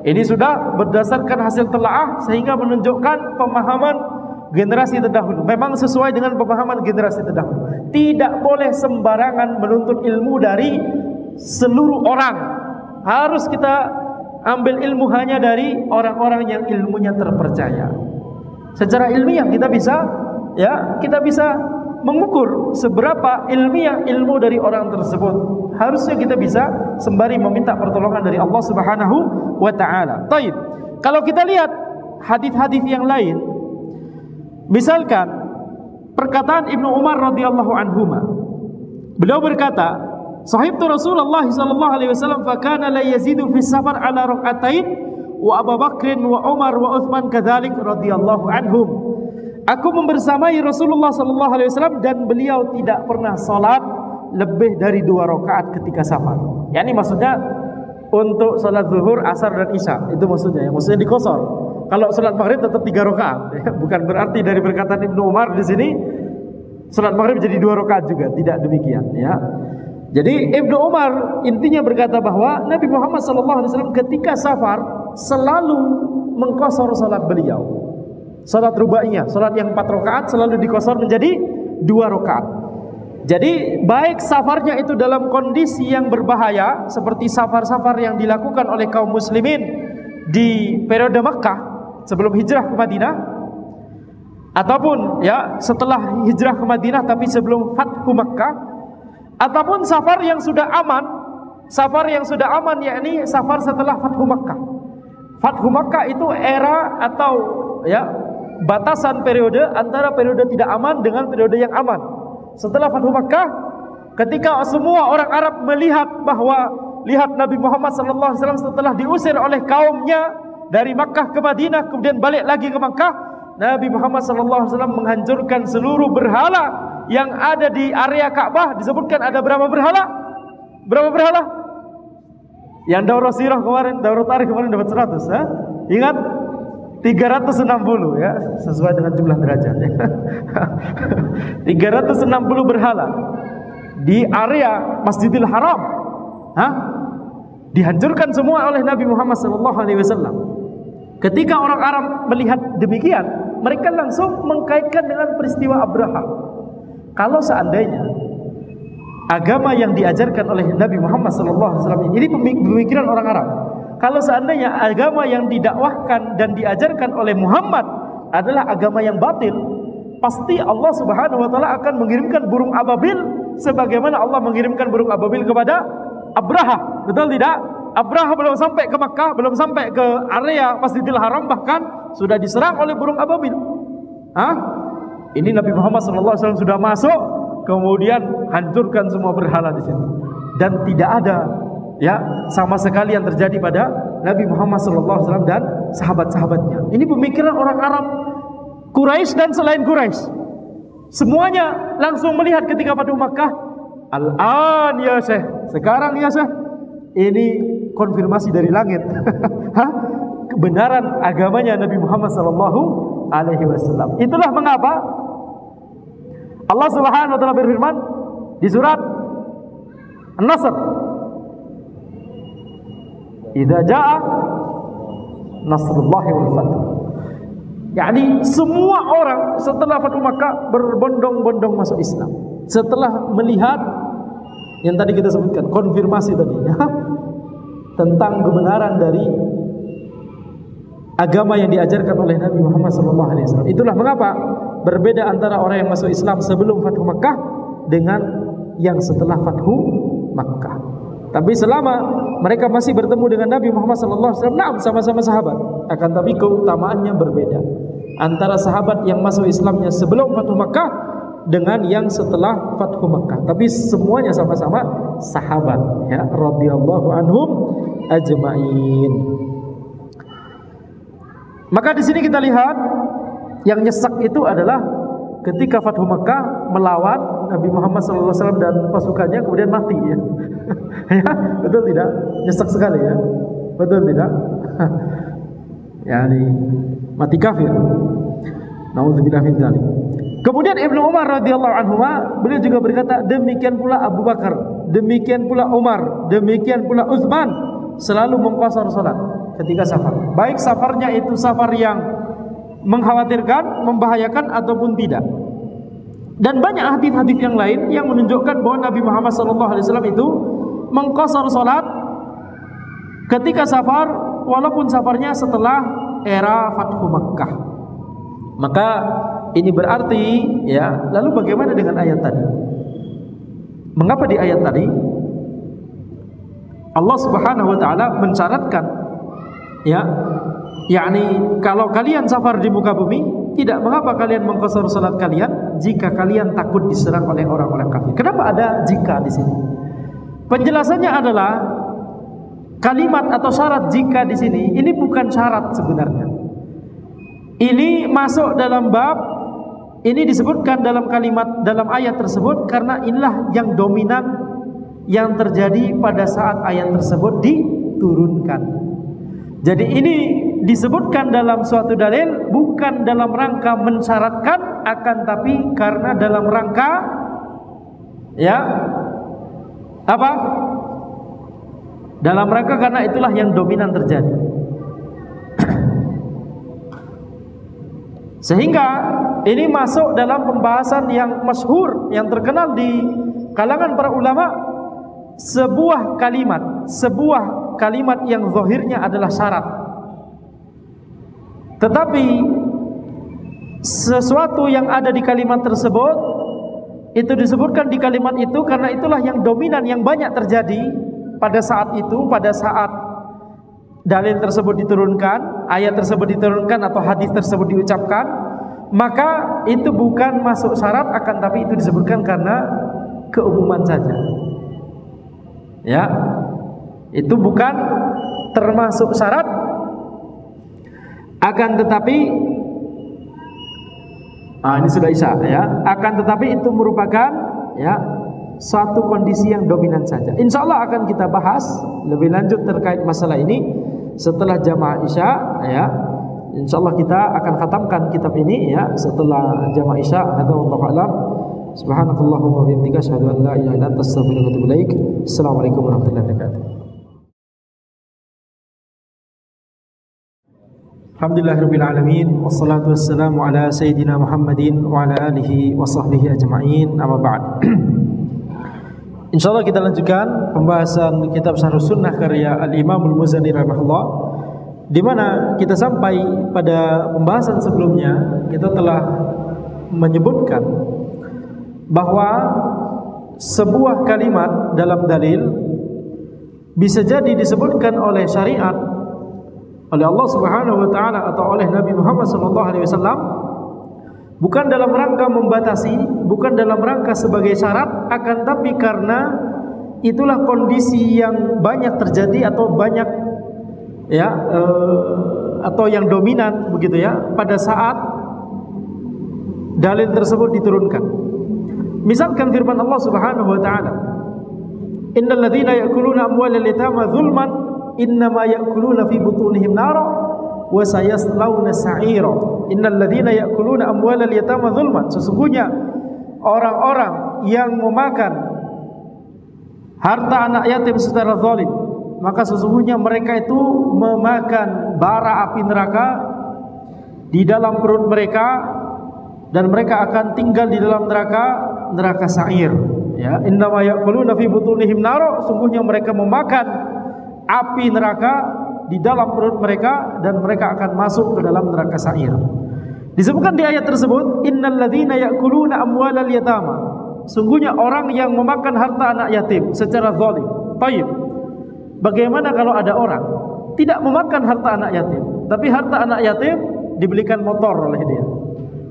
Ini sudah berdasarkan hasil telaah sehingga menunjukkan pemahaman generasi terdahulu. Memang sesuai dengan pemahaman generasi terdahulu. Tidak boleh sembarangan menuntut ilmu dari seluruh orang. Harus kita ambil ilmu hanya dari orang-orang yang ilmunya terpercaya. Secara ilmiah kita bisa mengukur seberapa ilmiah ilmu dari orang tersebut. Harusnya kita bisa sembari meminta pertolongan dari Allah Subhanahu wa taala. Baik. Kalau kita lihat hadis-hadis yang lain, misalkan perkataan Ibnu Umar radhiyallahu anhuma. Beliau berkata, "Sahibtu Rasulullah sallallahu alaihi wasallam fa kana la yazidu fi safar ala rak'atain wa Abu Bakr wa Umar wa Utsman kadzalik radhiyallahu anhum." Aku membersamai Rasulullah sallallahu alaihi wasallam dan beliau tidak pernah salat lebih dari 2 rakaat ketika safar. Yani maksudnya untuk salat zuhur, asar dan isya. Itu maksudnya, maksudnya dikosor. Kalau salat maghrib tetap 3 rakaat. Bukan berarti dari perkataan Ibnu Umar di sini salat maghrib jadi 2 rakaat juga, tidak demikian ya. Jadi Ibnu Umar intinya berkata bahwa Nabi Muhammad SAW ketika safar selalu mengkosor salat beliau. Salat rubaiyah, salat yang 4 rakaat selalu dikosor menjadi 2 rakaat. Jadi baik safarnya itu dalam kondisi yang berbahaya seperti safar-safar yang dilakukan oleh kaum muslimin di periode Makkah sebelum hijrah ke Madinah, ataupun ya setelah hijrah ke Madinah tapi sebelum Fathu Makkah, ataupun safar yang sudah aman yakni safar setelah Fathu Makkah. Fathu Makkah itu era atau ya batasan periode antara periode tidak aman dengan periode yang aman. Setelah Fathu Makkah, ketika semua orang Arab melihat bahwa lihat Nabi Muhammad SAW setelah diusir oleh kaumnya dari Makkah ke Madinah kemudian balik lagi ke Makkah, Nabi Muhammad SAW menghancurkan seluruh berhala yang ada di area Ka'bah. Disebutkan ada berapa berhala? Berapa berhala? Yang daurah sirah kemarin, daurah tarikh kemarin dapat 100 ha? Ingat? 360 ya, sesuai dengan jumlah derajat ya. 360 berhala di area Masjidil Haram. Dihancurkan semua oleh Nabi Muhammad SAW. Ketika orang Arab melihat demikian, mereka langsung mengkaitkan dengan peristiwa Abraha. Kalau seandainya agama yang diajarkan oleh Nabi Muhammad SAW ini pemikiran orang Arab. Kalau seandainya agama yang didakwahkan dan diajarkan oleh Muhammad adalah agama yang batil, pasti Allah Subhanahu wa taala akan mengirimkan burung ababil sebagaimana Allah mengirimkan burung ababil kepada Abraha. Betul tidak? Abraha belum sampai ke Makkah, belum sampai ke area Masjidil Haram, bahkan sudah diserang oleh burung ababil. Ini Nabi Muhammad SAW sudah masuk, kemudian hancurkan semua berhala di situ. Dan tidak ada ya sama sekali yang terjadi pada Nabi Muhammad SAW dan sahabat-sahabatnya. Ini pemikiran orang Arab, Quraisy dan selain Quraisy. Semuanya langsung melihat ketika Fathu Makkah, al-an ya Syekh, sekarang ya Syekh, ini konfirmasi dari langit. Kebenaran agamanya Nabi Muhammad SAW. Itulah mengapa Allah Subhanahu wa taala berfirman di surat An-Nasr, "Idza jaa nasrullahi wal fath." Yani semua orang setelah Fathu Makkah berbondong-bondong masuk Islam. Setelah melihat yang tadi kita sebutkan, konfirmasi tadi ya, tentang kebenaran dari agama yang diajarkan oleh Nabi Muhammad SAW. Itulah mengapa berbeda antara orang yang masuk Islam sebelum Fathu Makkah dengan yang setelah Fathu Makkah. Tapi selama mereka masih bertemu dengan Nabi Muhammad SAW, nah, sama-sama sahabat, akan tapi keutamaannya berbeda antara sahabat yang masuk Islamnya sebelum Fathu Makkah dengan yang setelah Fathu Makkah. Tapi semuanya sama-sama sahabat ya, radhiyallahu anhum ajma'in. Maka di sini kita lihat yang nyesek itu adalah ketika Fathu Makkah melawan Nabi Muhammad SAW dan pasukannya kemudian mati ya. Ya, betul tidak? Nyesek sekali ya. Betul tidak? Yani mati kafir. Nauzubillah min dzalik. Kemudian Ibnu Umar radhiyallahu anhu beliau juga berkata, demikian pula Abu Bakar, demikian pula Umar, demikian pula Utsman selalu mengqashar salat ketika safar. Baik safarnya itu safar yang mengkhawatirkan, membahayakan ataupun tidak. Dan banyak hadis-hadis yang lain yang menunjukkan bahwa Nabi Muhammad SAW itu mengqashar salat ketika safar walaupun safarnya setelah era Fathu Makkah. Maka ini berarti ya, lalu bagaimana dengan ayat tadi? Mengapa di ayat tadi Allah Subhanahu wa taala mensyaratkan ya, yakni kalau kalian safar di muka bumi, tidak mengapa kalian mengqasar salat kalian jika kalian takut diserang oleh orang-orang kafir. Kenapa ada jika di sini? Penjelasannya adalah kalimat atau syarat jika di sini ini bukan syarat sebenarnya. Ini masuk dalam bab, ini disebutkan dalam kalimat dalam ayat tersebut karena inilah yang dominan yang terjadi pada saat ayat tersebut diturunkan. Jadi ini disebutkan dalam suatu dalil bukan dalam rangka mensyaratkan, akan tapi karena dalam rangka ya apa? Dalam rangka karena itulah yang dominan terjadi. Sehingga ini masuk dalam pembahasan yang masyhur, yang terkenal di kalangan para ulama, sebuah kalimat yang zahirnya adalah syarat, tetapi sesuatu yang ada di kalimat tersebut itu disebutkan di kalimat itu karena itulah yang dominan, yang banyak terjadi pada saat itu, pada saat dalil tersebut diturunkan, ayat tersebut diturunkan atau hadis tersebut diucapkan, maka itu bukan masuk syarat, akan tapi itu disebutkan karena keumuman saja. Ya, itu bukan termasuk syarat, akan tetapi ini sudah isya ya. Akan tetapi itu merupakan ya suatu kondisi yang dominan saja. Insya Allah akan kita bahas lebih lanjut terkait masalah ini setelah jamaah isya ya. Insya Allah kita akan khatamkan kitab ini ya setelah jamaah isya. Hadza wallahu a'lam. Subhanakallahumma wa bihamdika asyhadu an la ilaha illa anta astaghfiruka wa atubu ilaik. Assalamualaikum warahmatullahi wabarakatuh. Alhamdulillahirabbil alamin, wassalatu wassalamu ala sayyidina Muhammadin wa ala alihi wa sahbihi ajma'in. Amma ba'd. Insyaallah kita lanjutkan pembahasan kitab Syarhus Sunnah karya Al-Imam Al-Muzani rahimahullah, di mana kita sampai pada pembahasan sebelumnya kita telah menyebutkan bahwa sebuah kalimat dalam dalil bisa jadi disebutkan oleh syariat, oleh Allah Subhanahu wa taala atau oleh Nabi Muhammad sallallahu alaihi wasallam bukan dalam rangka membatasi, bukan dalam rangka sebagai syarat, akan tapi karena itulah kondisi yang banyak terjadi atau banyak ya atau yang dominan begitu ya pada saat dalil tersebut diturunkan. Misalkan firman Allah Subhanahu wa taala, innal ladzina ya'kuluna amwalal yatama dzulman innama ya'kuluna fi butunihim nara wa sayaslawna sa'ira. Innal ladzina ya'kuluna amwalal yatama dzulman, sesungguhnya orang-orang yang memakan harta anak yatim secara zalim, maka sesungguhnya mereka itu memakan bara api neraka di dalam perut mereka, dan mereka akan tinggal di dalam neraka sa'ir. Ya, innama ya'kuluna fi butunihim nara, sungguhnya mereka memakan api neraka di dalam perut mereka dan mereka akan masuk ke dalam neraka sa'ir. Disebutkan di ayat tersebut, innal ladzina ya'kuluna amwalal yatama, sungguhnya orang yang memakan harta anak yatim secara zalim. Baik. Bagaimana kalau ada orang tidak memakan harta anak yatim, tapi harta anak yatim dibelikan motor oleh dia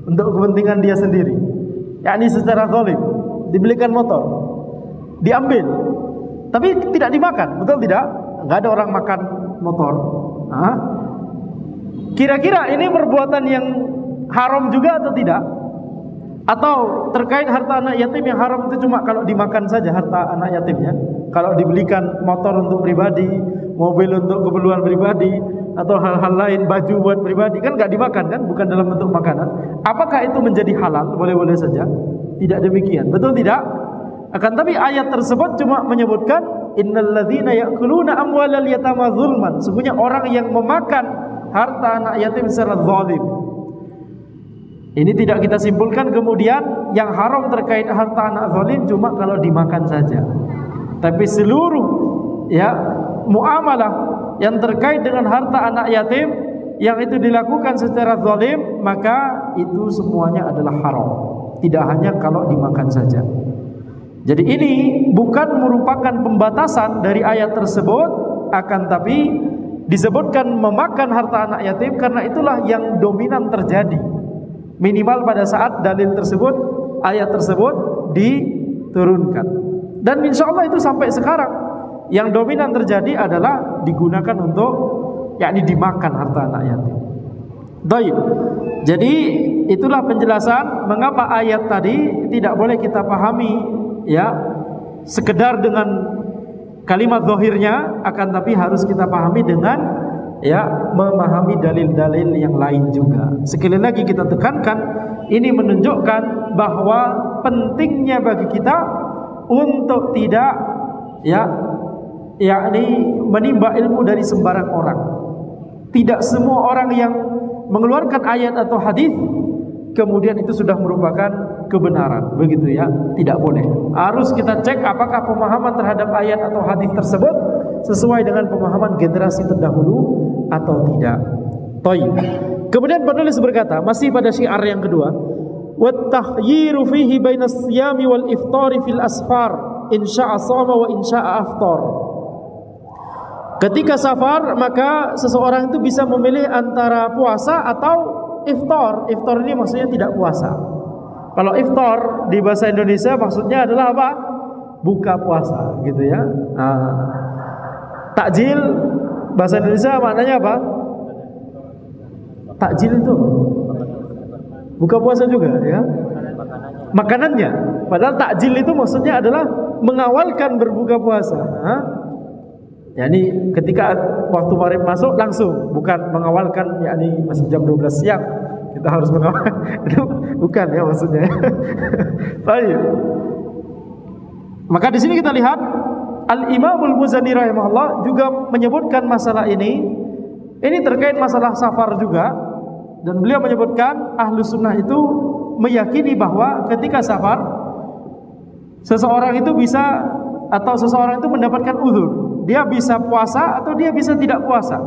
untuk kepentingan dia sendiri, yakni secara zalim dibelikan motor, diambil, tapi tidak dimakan, betul tidak? Enggak ada orang makan motor. Kira-kira ini perbuatan yang haram juga atau tidak? Atau terkait harta anak yatim yang haram itu cuma kalau dimakan saja harta anak yatimnya? Kalau dibelikan motor untuk pribadi, mobil untuk keperluan pribadi, atau hal-hal lain, baju buat pribadi, kan nggak dimakan kan? Bukan dalam bentuk makanan. Apakah itu menjadi halal? Boleh-boleh saja. Tidak demikian, betul tidak? Akan tapi ayat tersebut cuma menyebutkan innal ladzina ya'kuluna amwalal yatama zulman, sesungguhnya orang yang memakan harta anak yatim secara zalim. Ini tidak kita simpulkan kemudian yang haram terkait harta anak zalim cuma kalau dimakan saja. Tapi seluruh ya muamalah yang terkait dengan harta anak yatim yang itu dilakukan secara zalim, maka itu semuanya adalah haram. Tidak hanya kalau dimakan saja. Jadi ini bukan merupakan pembatasan dari ayat tersebut, akan tapi disebutkan memakan harta anak yatim karena itulah yang dominan terjadi. Minimal pada saat dalil tersebut, ayat tersebut diturunkan. Dan insya Allah itu sampai sekarang yang dominan terjadi adalah digunakan untuk yakni dimakan harta anak yatim. Baik. Jadi itulah penjelasan mengapa ayat tadi tidak boleh kita pahami ya sekedar dengan kalimat zahirnya, akan tapi harus kita pahami dengan ya memahami dalil-dalil yang lain juga. Sekali lagi kita tekankan, ini menunjukkan bahwa pentingnya bagi kita untuk tidak yakni menimba ilmu dari sembarang orang. Tidak semua orang yang mengeluarkan ayat atau hadis kemudian itu sudah merupakan kebenaran, begitu ya. Tidak boleh. Harus kita cek apakah pemahaman terhadap ayat atau hadis tersebut sesuai dengan pemahaman generasi terdahulu atau tidak. Taib. Kemudian penulis berkata, masih pada syiar yang kedua, wat takhyiru fihi bainas siyami wal iftari fil asfar, in sya'a shama wa in sya'a aftar. Ketika safar, maka seseorang itu bisa memilih antara puasa atau iftar. Iftar ini maksudnya tidak puasa. Kalau iftar di bahasa Indonesia maksudnya adalah apa? Buka puasa, gitu ya. Takjil bahasa Indonesia maknanya apa? Takjil itu buka puasa juga ya. Makanannya. Padahal takjil itu maksudnya adalah mengawalkan berbuka puasa. Yani ketika waktu maghrib masuk langsung, bukan mengawalkan yakni masih jam 12 siang kita harus mengawal. Itu bukan ya maksudnya. Baik. Maka di sini kita lihat Al-Imamul Muzani rahimahullah juga menyebutkan masalah ini. Ini terkait masalah safar juga, dan beliau menyebutkan ahlu sunnah itu meyakini bahwa ketika safar seseorang itu bisa atau seseorang itu mendapatkan uzur. Dia bisa puasa atau dia bisa tidak puasa.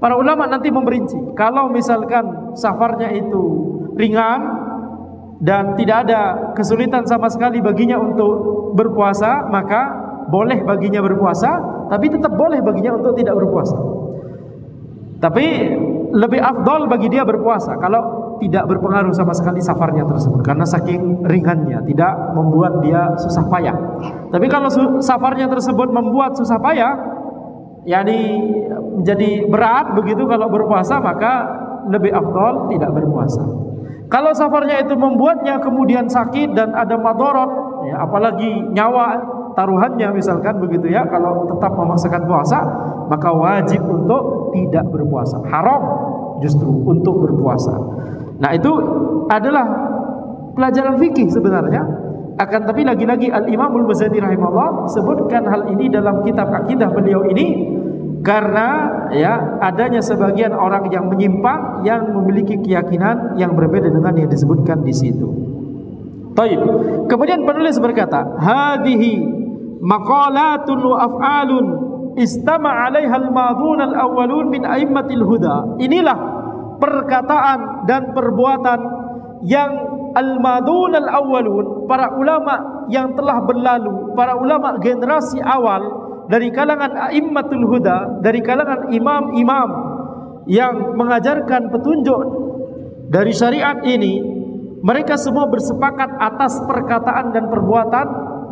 Para ulama nanti memperinci. Kalau misalkan safarnya itu ringan dan tidak ada kesulitan sama sekali baginya untuk berpuasa, maka boleh baginya berpuasa, tapi tetap boleh baginya untuk tidak berpuasa. Tapi lebih afdol bagi dia berpuasa kalau tidak berpengaruh sama sekali safarnya tersebut, karena saking ringannya tidak membuat dia susah payah. Tapi kalau safarnya tersebut membuat susah payah, yakni menjadi berat begitu kalau berpuasa, maka lebih afdol tidak berpuasa. Kalau safarnya itu membuatnya kemudian sakit dan ada madorot, ya, apalagi nyawa taruhannya misalkan begitu ya, kalau tetap memaksakan puasa, maka wajib untuk tidak berpuasa. Haram justru untuk berpuasa. Nah, itu adalah pelajaran fikih sebenarnya. Akan tapi lagi-lagi Al-Imamul Muzani rahimahullah sebutkan hal ini dalam kitab akidah beliau ini karena ya adanya sebagian orang yang menyimpang yang memiliki keyakinan yang berbeda dengan yang disebutkan di situ. Baik. Kemudian penulis berkata, hadhihi maqalatun wa af'alun istama 'alaiha al-madun al-awwalun min a'immatil huda. Inilah perkataan dan perbuatan yang al-madun al-awwalun, para ulama yang telah berlalu, para ulama generasi awal dari kalangan a'immatul huda, dari kalangan imam-imam yang mengajarkan petunjuk dari syariat ini, mereka semua bersepakat atas perkataan dan perbuatan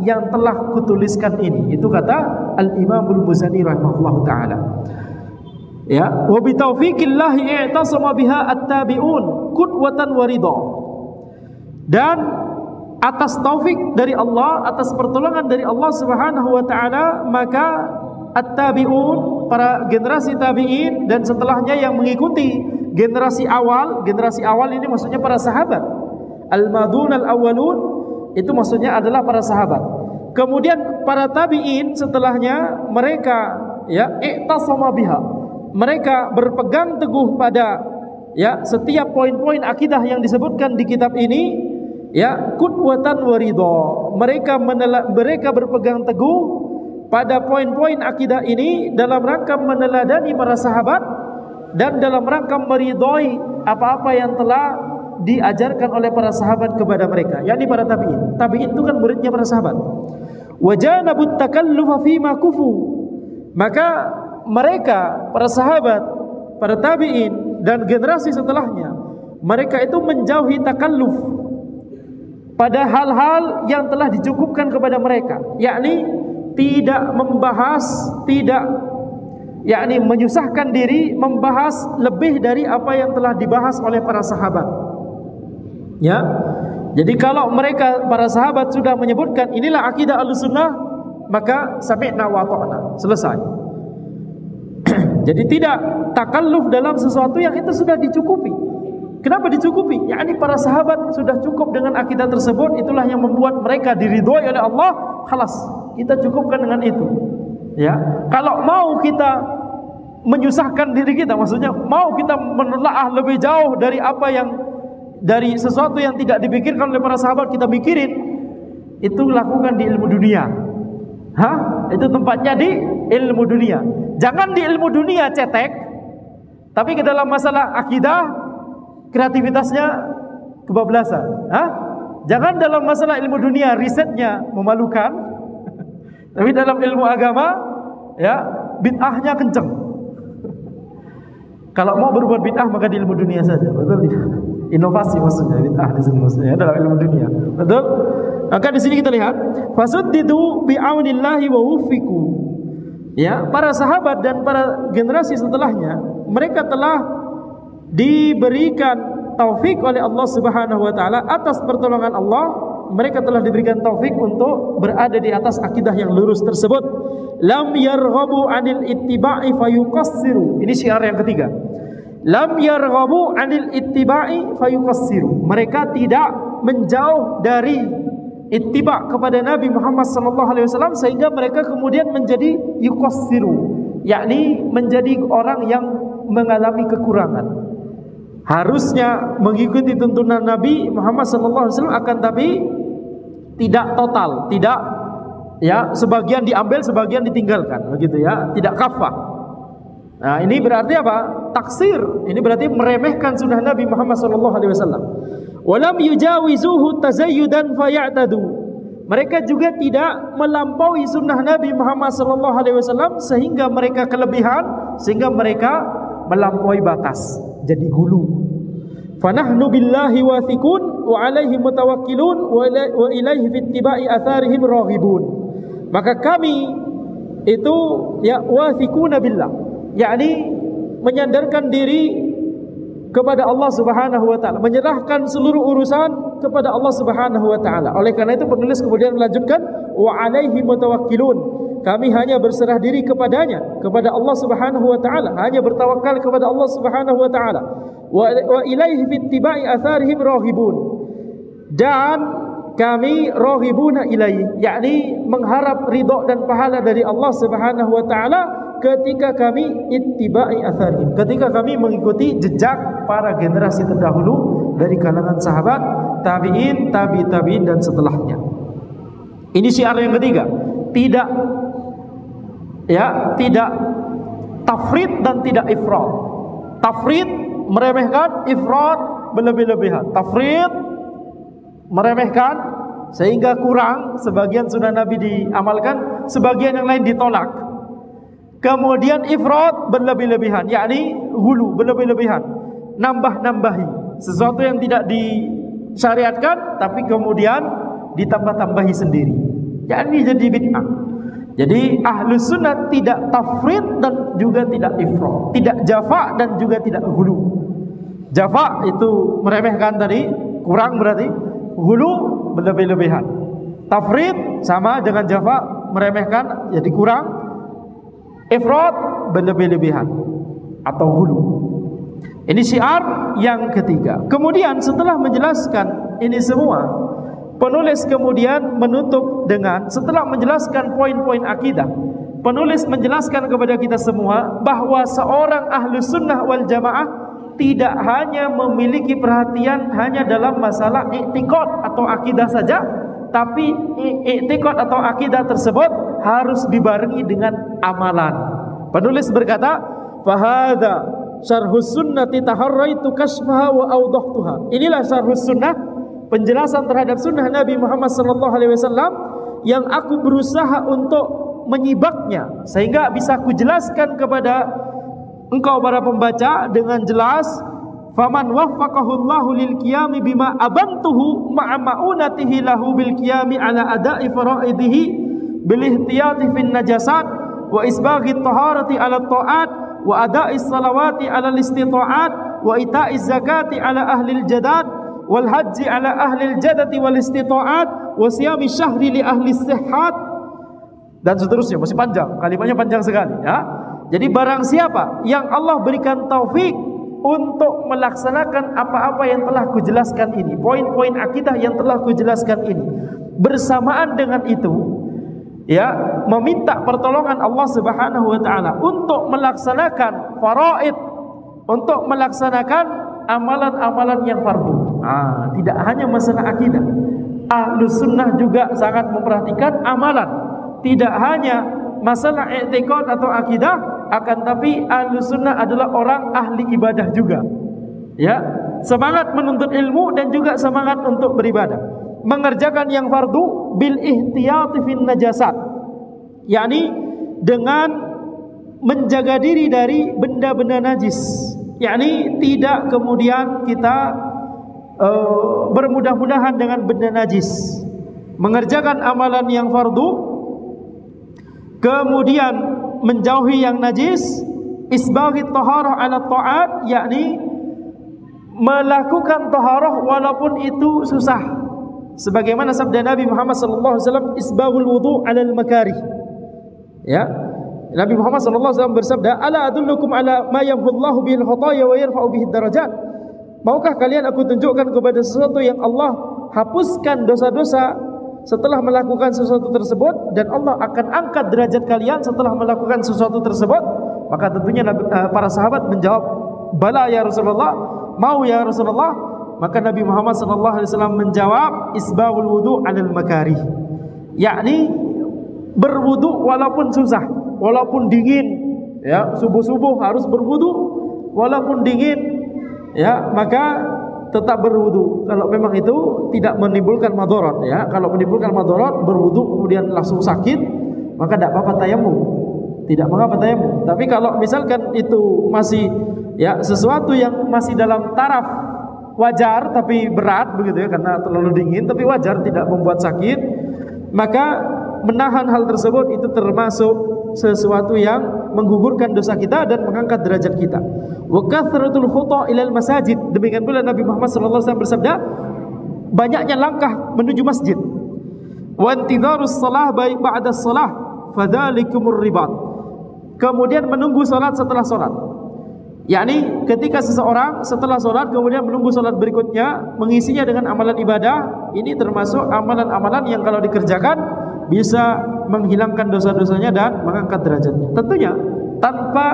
yang telah kutuliskan ini. Itu kata Al-Imamul Muzani rahimahullahu taala. Ya, wa bi taufiqillahi i'tasama biha at-tabi'un qudwatan wa ridha. Dan atas taufik dari Allah, atas pertolongan dari Allah Subhanahu wa taala, maka at-tabi'un, para generasi tabi'in dan setelahnya yang mengikuti generasi awal ini maksudnya para sahabat. Al-madun al-awwalun itu maksudnya adalah para sahabat. Kemudian para tabi'in setelahnya mereka ya i'tasama biha. Mereka berpegang teguh pada ya setiap poin-poin akidah yang disebutkan di kitab ini, ya qudwatan wa ridha. Mereka berpegang teguh pada poin-poin akidah ini dalam rangka meneladani para sahabat dan dalam rangka meridhoi apa-apa yang telah diajarkan oleh para sahabat kepada mereka, yakni para tabi'in. Tabi'in itu kan muridnya para sahabat. Wajanabut takallufa fima kufu. Maka mereka, para sahabat, para tabi'in dan generasi setelahnya, mereka itu menjauhi takalluf pada hal-hal yang telah dicukupkan kepada mereka, yakni tidak membahas, tidak yakni menyusahkan diri membahas lebih dari apa yang telah dibahas oleh para sahabat. Ya. Jadi kalau mereka para sahabat sudah menyebutkan inilah akidah Ahlussunnah, maka sami'na wa ta'na, selesai. Jadi tidak takalluf dalam sesuatu yang itu sudah dicukupi. Kenapa dicukupi? Yakni para sahabat sudah cukup dengan akidah tersebut, itulah yang membuat mereka diridhoi oleh Allah. Khalas, kita cukupkan dengan itu. Ya, kalau mau kita menyusahkan diri kita, maksudnya mau kita menelaah lebih jauh dari apa yang dari sesuatu yang tidak dipikirkan oleh para sahabat kita mikirin, itu lakukan di ilmu dunia. Itu tempatnya di ilmu dunia. Jangan di ilmu dunia cetek, tapi ke dalam masalah akidah kreativitasnya kebablasan. Jangan dalam masalah ilmu dunia risetnya memalukan, tapi dalam ilmu agama ya bid'ahnya kenceng. Kalau mau berbuat bid'ah maka di ilmu dunia saja, betul tidak? Inovasi maksudnya, bid'ah di sini maksudnya dalam ilmu dunia, betul? Maka di sini kita lihat fasuddidu bi'aunillahi wa wuffiqu. Ya, para sahabat dan para generasi setelahnya, mereka telah diberikan taufik oleh Allah Subhanahu wa taala atas pertolongan Allah. Mereka telah diberikan taufik untuk berada di atas akidah yang lurus tersebut. Lam yarghabu 'anil ittiba'i fayuqassiru. Ini syiar yang ketiga. Lam yarghabu 'anil ittiba'i fayuqassiru. Mereka tidak menjauh dari ittiba kepada Nabi Muhammad sallallahu alaihi wasallam sehingga mereka kemudian menjadi yuqassiru, yakni menjadi orang yang mengalami kekurangan. Harusnya mengikuti tuntunan Nabi Muhammad sallallahu alaihi wasallam, akan tapi tidak total, tidak ya sebagian diambil, sebagian ditinggalkan, begitu ya, tidak kafah. Nah, ini berarti apa? Taksir. Ini berarti meremehkan sunnah Nabi Muhammad sallallahu alaihi wasallam. Walam yujawizuhu tazayyudan fayatadu. Mereka juga tidak melampaui sunnah Nabi Muhammad sallallahu alaihi wasallam sehingga mereka kelebihan, sehingga mereka melampaui batas, jadi hulu. Fanahnu billahi wathiqun wa alaihi mutawakkilun wa ilaihi fittiba'i atharihim raghibun. Maka kami itu ya wathiquna billah, yakni menyandarkan diri kepada Allah Subhanahu wa taala, menyerahkan seluruh urusan kepada Allah Subhanahu wa taala. Oleh karena itu penulis kemudian melanjutkan wa alaihi mutawakkilun. Kami hanya berserah diri kepadanya, kepada Allah Subhanahu wa taala, hanya bertawakal kepada Allah Subhanahu wa taala. Wa ilaihi fittiba'i atharihim raghibun. Dan kami raghibuna ilaihi, yakni mengharap ridha dan pahala dari Allah Subhanahu wa taala ketika kami ittiba'i atharihim, ketika kami mengikuti jejak para generasi terdahulu dari kalangan sahabat, tabi'in, tabi'in dan setelahnya. Ini syiar yang ketiga. Tidak tafrid dan tidak ifrat. Tafrid meremehkan, ifrat berlebih-lebihan. Tafrid meremehkan sehingga kurang, sebagian sunnah Nabi diamalkan, sebagian yang lain ditolak. Kemudian ifrat berlebih-lebihan, yakni hulu, berlebih-lebihan, nambah-nambahi sesuatu yang tidak disyariatkan tapi kemudian ditambah-tambahi sendiri, yakni jadi bid'ah. Jadi Ahlus Sunnah tidak tafrid dan juga tidak ifrat, tidak jafa dan juga tidak hulu. Jafa itu meremehkan tadi, kurang berarti. Hulu berlebih-lebihan. Tafrid sama dengan jafa, meremehkan jadi kurang. Ifrat berlebih-lebihan atau hulu. Ini syiar yang ketiga. Kemudian setelah menjelaskan ini semua, penulis kemudian menutup dengan, setelah menjelaskan poin-poin akidah, penulis menjelaskan kepada kita semua bahwa seorang Ahlus Sunnah wal Jamaah tidak hanya memiliki perhatian hanya dalam masalah i'tiqad atau akidah saja, tapi i'tiqad atau akidah tersebut harus dibarengi dengan amalan. Penulis berkata, "Fahadha syarhus sunnati taharraitu kashfaha wa awdahtuha." Inilah syarhus sunnah, penjelasan terhadap sunnah Nabi Muhammad sallallahu alaihi wasallam yang aku berusaha untuk menyibaknya sehingga bisa aku jelaskan kepada engkau para pembaca dengan jelas. Faman waffaqahu Allahu lil qiyami bima abantuhu ma'a ma'unatihi lahu bil qiyami ala ada'i faraidihi bil ihtiyati fin najasat wa isbaghi taharati ala ta'at wa ada'i salawati ala istita'at wa ita'i zakati ala ahli al-jadat wal haji ala ahli al-jadati wal istita'at wa siyami syahri li ahli sihhat, dan seterusnya. Masih panjang, kalimatnya panjang sekali ya. Jadi barang siapa yang Allah berikan taufik untuk melaksanakan apa-apa yang telah kujelaskan ini, poin-poin akidah yang telah kujelaskan ini, bersamaan dengan itu ya, meminta pertolongan Allah Subhanahu wa taala untuk melaksanakan faraid, untuk melaksanakan amalan-amalan yang fardu. Tidak hanya masalah akidah, Ahlus Sunnah juga sangat memperhatikan amalan. Tidak hanya masalah i'tiqad atau akidah, akan tapi Ahlus Sunnah adalah orang ahli ibadah juga. Ya, semangat menuntut ilmu dan juga semangat untuk beribadah. Mengerjakan yang fardu bil ihtiyati fin najasat, yakni dengan menjaga diri dari benda-benda najis, yakni tidak kemudian kita bermudah-mudahan dengan benda najis. Mengerjakan amalan yang fardu, kemudian menjauhi yang najis, isbaghi taharah ala ta'at, yakni melakukan taharah walaupun itu susah. Sebagaimana sabda Nabi Muhammad sallallahu alaihi wasallam, isbaghul wudu' ala al-makarih. Ya. Nabi Muhammad sallallahu alaihi wasallam bersabda, "Ala adullukum ala ma yamhullahu bihil khataaya wa yarfa'u bihid darajat." Maukah kalian aku tunjukkan kepada sesuatu yang Allah hapuskan dosa-dosa setelah melakukan sesuatu tersebut, dan Allah akan angkat derajat kalian setelah melakukan sesuatu tersebut? Maka tentunya para sahabat menjawab, "Bala ya Rasulullah," mau ya Rasulullah. Maka Nabi Muhammad SAW menjawab, "Isbaghul wudu' 'alal makarih," yakni berwudu walaupun susah, walaupun dingin. Ya, subuh-subuh harus berwudu walaupun dingin. Ya, maka tetap berwudu kalau memang itu tidak menimbulkan madarat. Ya, kalau menimbulkan madarat berwudu kemudian langsung sakit, maka tidak apa-apa tayamum, tidak mengapa tayamum. Tapi kalau misalkan itu masih ya sesuatu yang masih dalam taraf wajar tapi berat begitu ya, karena terlalu dingin tapi wajar, tidak membuat sakit, maka menahan hal tersebut itu termasuk sesuatu yang menggugurkan dosa kita dan mengangkat derajat kita. Wa kathratul khuta ilal masajid, demikian pula Nabi Muhammad sallallahu alaihi wasallam bersabda, banyaknya langkah menuju masjid. Wa intidharus shalah ba'da shalah fadzalikumur ribat, kemudian menunggu salat setelah salat, yakni ketika seseorang setelah salat kemudian menunggu salat berikutnya mengisinya dengan amalan ibadah, ini termasuk amalan-amalan yang kalau dikerjakan bisa menghilangkan dosa-dosanya dan mengangkat derajatnya. Tentunya tanpa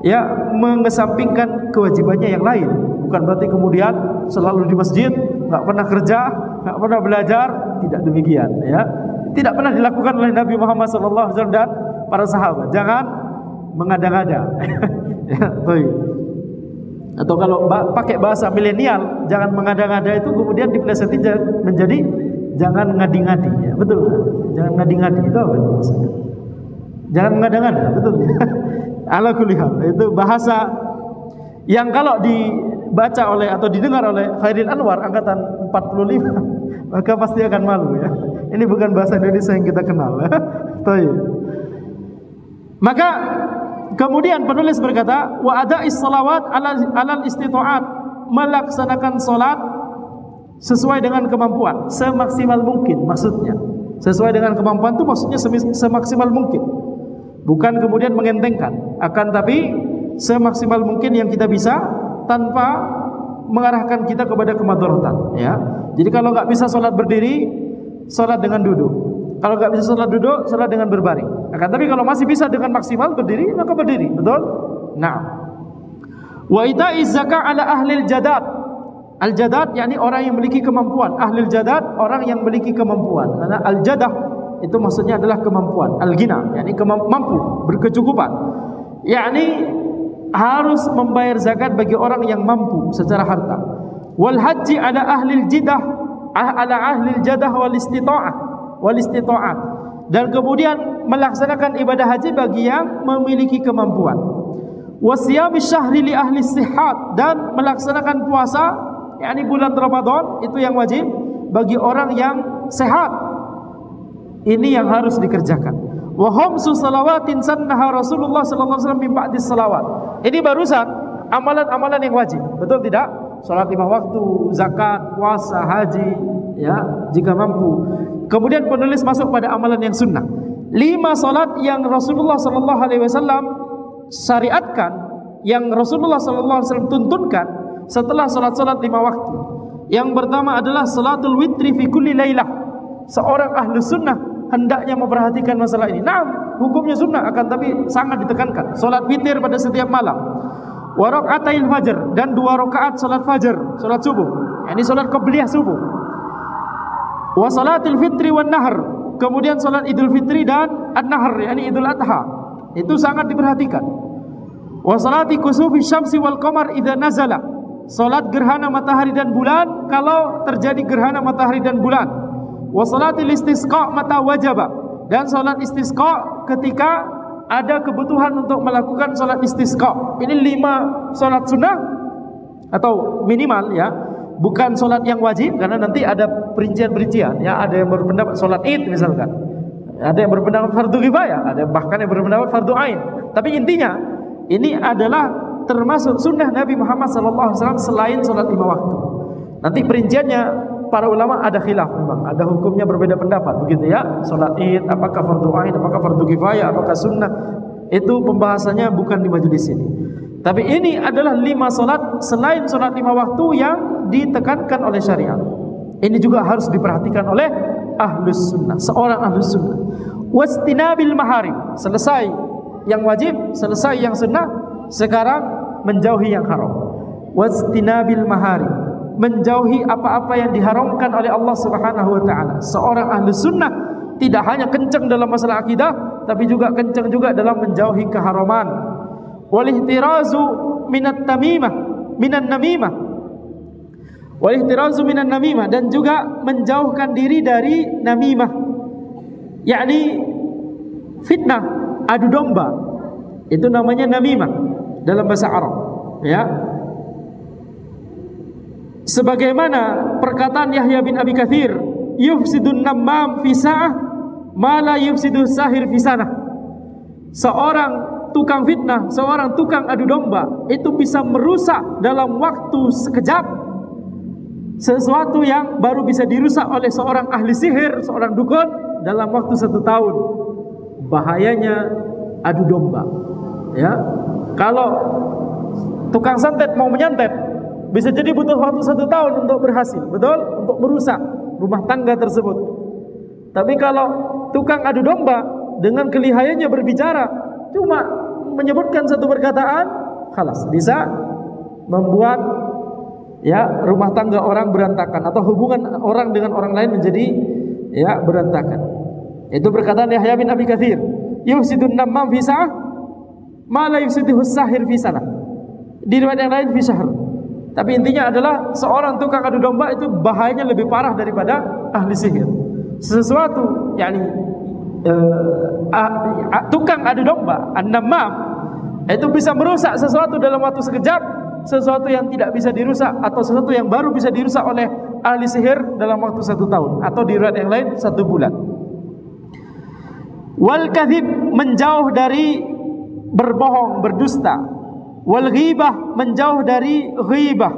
ya mengesampingkan kewajibannya yang lain. Bukan berarti kemudian selalu di masjid, nggak pernah kerja, nggak pernah belajar. Tidak demikian ya. Tidak pernah dilakukan oleh Nabi Muhammad SAW dan para sahabat. Jangan mengada-ngada. Ya, atau kalau pakai bahasa milenial, jangan mengada-ngada itu kemudian diplesetin menjadi jangan ngadi-ngadi. Ya, betul. Jangan ngadi-ngadi itu apa itu maksudnya? Jangan mengada-ngada, betul. Ala kulli hal, itu bahasa yang kalau dibaca oleh atau didengar oleh Khairil Anwar angkatan 45 maka pasti akan malu ya. Ini bukan bahasa Indonesia yang kita kenal. Maka kemudian penulis berkata, wa ada'is salawat alal istita'at, melaksanakan salat sesuai dengan kemampuan, semaksimal mungkin. Maksudnya sesuai dengan kemampuan itu maksudnya semaksimal mungkin, bukan kemudian mengentengkan, akan tapi semaksimal mungkin yang kita bisa tanpa mengarahkan kita kepada kemadaratan ya. Jadi kalau nggak bisa sholat berdiri, sholat dengan duduk. Kalau nggak bisa sholat duduk, sholat dengan berbaring. Akan tapi kalau masih bisa dengan maksimal berdiri, maka berdiri, betul? Nah, wa ita'iz zakah ala ahlil jadat, Al-jadad yakni orang yang memiliki kemampuan. Ahlul jadad orang yang memiliki kemampuan. Karena al-jadah itu maksudnya adalah kemampuan. Al-ghina yakni mampu, berkecukupan. Yakni harus membayar zakat bagi orang yang mampu secara harta. Wal haji ala ahlil jidah, ala ahlil jadah wal istita'ah. Dan kemudian melaksanakan ibadah haji bagi yang memiliki kemampuan. Wasiyami syahri li ahli sihat, dan melaksanakan puasa yakni bulan Ramadan itu yang wajib bagi orang yang sehat. Ini yang harus dikerjakan. Wa khamsu salawatin sannaha Rasulullah sallallahu alaihi wasallam min ba'di salawat. Ini barusan amalan-amalan yang wajib. Betul tidak? Salat 5 waktu, zakat, puasa, haji, ya, jika mampu. Kemudian penulis masuk pada amalan yang sunnah. 5 salat yang Rasulullah sallallahu alaihi wasallam syariatkan, yang Rasulullah sallallahu alaihi wasallam tuntunkan setelah salat-salat 5 waktu. Yang pertama adalah salatul witri fi kulli lailah. Seorang ahlu sunnah hendaknya memperhatikan masalah ini. Nah, hukumnya sunnah akan tapi sangat ditekankan. Salat witir pada setiap malam. Wa raqatil fajr, dan 2 rakaat salat fajar, salat subuh. Ini salat qabliyah subuh. Wa salatul fitri wan nahr, kemudian salat Idul Fitri dan an-nahr yakni Idul Adha. Itu sangat diperhatikan. Wa salati kusufi syamsi wal qamar idza nazala, salat gerhana matahari dan bulan kalau terjadi gerhana matahari dan bulan. Wa salatil istisqa mata wajaba, dan salat istisqa ketika ada kebutuhan untuk melakukan salat istisqa. Ini 5 salat sunnah atau minimal ya, bukan salat yang wajib, karena nanti ada perincian-perincian ya. Ada yang berpendapat salat Id misalkan, ada yang berpendapat fardu kifayah, ada bahkan yang berpendapat fardu ain. Tapi intinya ini adalah termasuk sunnah Nabi Muhammad SAW selain sholat 5 waktu. Nanti perinciannya para ulama ada khilaf memang, ada hukumnya berbeda pendapat begitu ya. Sholat Id apakah fardu ain, apakah fardu kifayah, apakah sunnah, itu pembahasannya bukan di majelis ini. Tapi ini adalah 5 sholat selain sholat 5 waktu yang ditekankan oleh syariat. Ini juga harus diperhatikan oleh ahlus sunnah, seorang ahlus sunnah. Wastinabil maharim, selesai yang wajib, selesai yang sunnah, sekarang menjauhi yang haram. Wastinabil maharim, menjauhi apa-apa yang diharamkan oleh Allah Subhanahu wa taala. Seorang ahli sunnah tidak hanya kencang dalam masalah akidah, tapi juga kencang juga dalam menjauhi keharaman. Wal ihtirazu minat tamimah, minan namimah. Wal ihtirazu minan namimah, dan juga menjauhkan diri dari namimah, yakni fitnah, adu domba. Itu namanya namimah dalam bahasa Arab ya. Sebagaimana perkataan Yahya bin Abi Katsir, yufsidun namam fi sa'ah ma la yufsidu sahir fi sanah. Seorang tukang fitnah, seorang tukang adu domba itu bisa merusak dalam waktu sekejap sesuatu yang baru bisa dirusak oleh seorang ahli sihir, seorang dukun dalam waktu 1 tahun. Bahayanya adu domba ya. Kalau tukang santet mau menyantet, bisa jadi butuh waktu 1 tahun untuk berhasil, betul? Untuk merusak rumah tangga tersebut. Tapi kalau tukang adu domba dengan kelihayannya berbicara, cuma menyebutkan satu perkataan, khalas, bisa membuat ya rumah tangga orang berantakan, atau hubungan orang dengan orang lain menjadi ya berantakan. Itu perkataan Yahya bin Abi Katsir, yufsidun namam fi sa'ah ma la yufsiduhu sahir fi sanah. Di riwayat yang lain fi syahr. Tapi intinya adalah seorang tukang adu domba itu bahayanya lebih parah daripada ahli sihir. Sesuatu yakni tukang adu domba, an-namam, itu bisa merusak sesuatu dalam waktu sekejap, sesuatu yang tidak bisa dirusak, atau sesuatu yang baru bisa dirusak oleh ahli sihir dalam waktu 1 tahun, atau di riwayat yang lain 1 bulan. Wal kadhib, menjauh dari berbohong, berdusta. Wal ghibah, menjauh dari ghibah.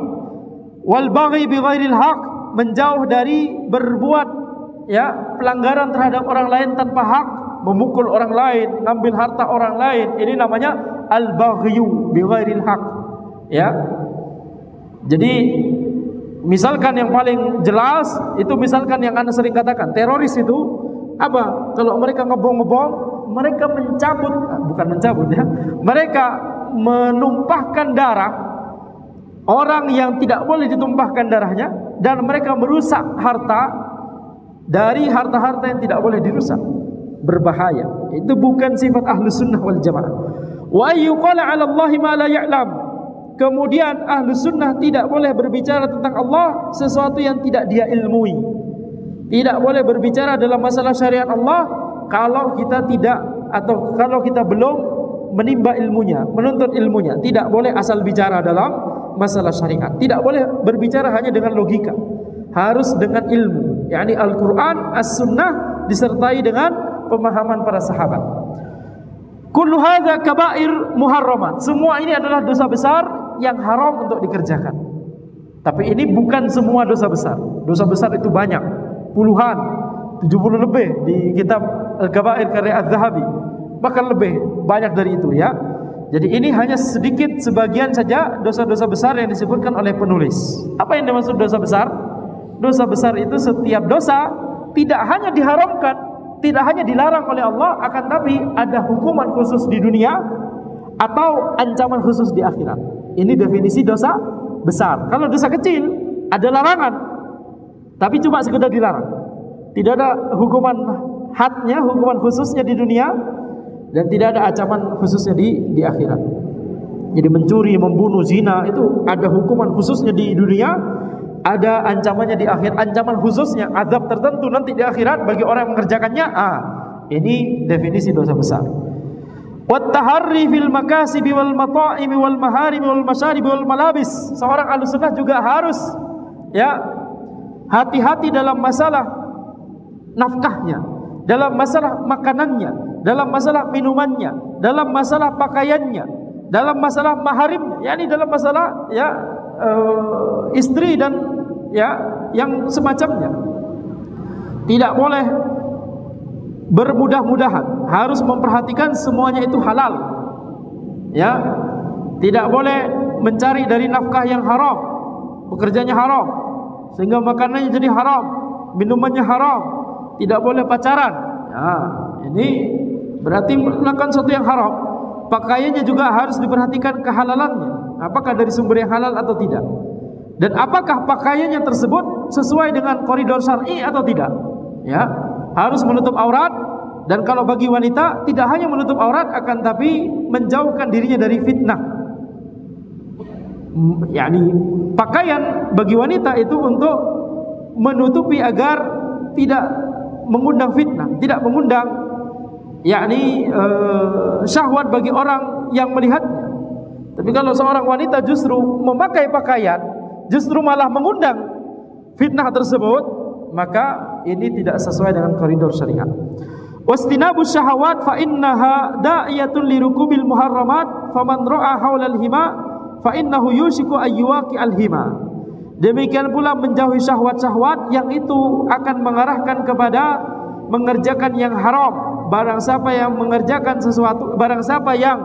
Wal baghi bi ghairil haq, menjauh dari berbuat ya pelanggaran terhadap orang lain tanpa hak, memukul orang lain, ngambil harta orang lain. Ini namanya al baghyu bi ghairil haq ya. Jadi misalkan yang paling jelas itu, misalkan yang Anda sering katakan, teroris itu apa? Kalau mereka ngebom-ngebom, mereka mencabut, bukan mencabut ya, mereka menumpahkan darah orang yang tidak boleh ditumpahkan darahnya, dan mereka merusak harta dari harta-harta yang tidak boleh dirusak, berbahaya. Itu bukan sifat Ahlus Sunnah wal Jamaah. Wa ayyuqala 'ala Allahi ma la ya'lam. Kemudian Ahlus Sunnah tidak boleh berbicara tentang Allah sesuatu yang tidak dia ilmui. Tidak boleh berbicara dalam masalah syariat Allah kalau kita tidak, atau kalau kita belum menimba ilmunya, menuntut ilmunya. Tidak boleh asal bicara dalam masalah syariat. Tidak boleh berbicara hanya dengan logika, harus dengan ilmu, yakni Al-Quran, As-Sunnah, disertai dengan pemahaman para sahabat. Kullu hadza kaba'ir muharramat. Semua ini adalah dosa besar yang haram untuk dikerjakan. Tapi ini bukan semua dosa besar. Dosa besar itu banyak, puluhan, 70 lebih di kitab Al-Kaba'ir karya Az-Zahabi, bahkan lebih banyak dari itu ya. Jadi ini hanya sedikit sebagian saja dosa-dosa besar yang disebutkan oleh penulis. Apa yang dimaksud dosa besar? Dosa besar itu setiap dosa tidak hanya diharamkan, tidak hanya dilarang oleh Allah, akan tapi ada hukuman khusus di dunia atau ancaman khusus di akhirat. Ini definisi dosa besar. Kalau dosa kecil ada larangan, tapi cuma sekedar dilarang. Tidak ada hukuman hadnya, hukuman khususnya di dunia, dan tidak ada ancaman khususnya di akhirat. Jadi mencuri, membunuh, zina itu ada hukuman khususnya di dunia, ada ancamannya di akhir. Ancaman khususnya azab tertentu nanti di akhirat bagi orang yang mengerjakannya. Ini definisi dosa besar. Wat-taharri fil makasibi wal mata'imi wal maharimi wal masyaribi wal malabis. Seorang Ahlus Sunnah juga harus ya hati-hati dalam masalah nafkahnya, dalam masalah makanannya, dalam masalah minumannya, dalam masalah pakaiannya, dalam masalah maharimnya, yakni dalam masalah istri dan yang semacamnya. Tidak boleh bermudah-mudahan, harus memperhatikan semuanya itu halal. Ya, tidak boleh mencari dari nafkah yang haram, pekerjaannya haram, sehingga makanannya jadi haram, minumannya haram. Tidak boleh pacaran. Ya, ini berarti melakukan sesuatu yang haram. Pakaiannya juga harus diperhatikan kehalalannya, apakah dari sumber yang halal atau tidak, dan apakah pakaiannya tersebut sesuai dengan koridor syar'i atau tidak. Ya, harus menutup aurat, dan kalau bagi wanita tidak hanya menutup aurat, akan tapi menjauhkan dirinya dari fitnah. Yani pakaian bagi wanita itu untuk menutupi agar tidak mengundang fitnah, tidak mengundang yakni syahwat bagi orang yang melihatnya. Tapi kalau seorang wanita justru memakai pakaian, justru malah mengundang fitnah tersebut, maka ini tidak sesuai dengan koridor syariat. Wastinabus syahawat fa innaha da'iyatun lirukubil muharramat faman ra'a haulal hima fa innahu yushiku ayyuwaqi al-hima. Demikian pula menjauhi syahwat-syahwat yang itu akan mengarahkan kepada mengerjakan yang haram. Barang siapa yang mengerjakan sesuatu, barang siapa yang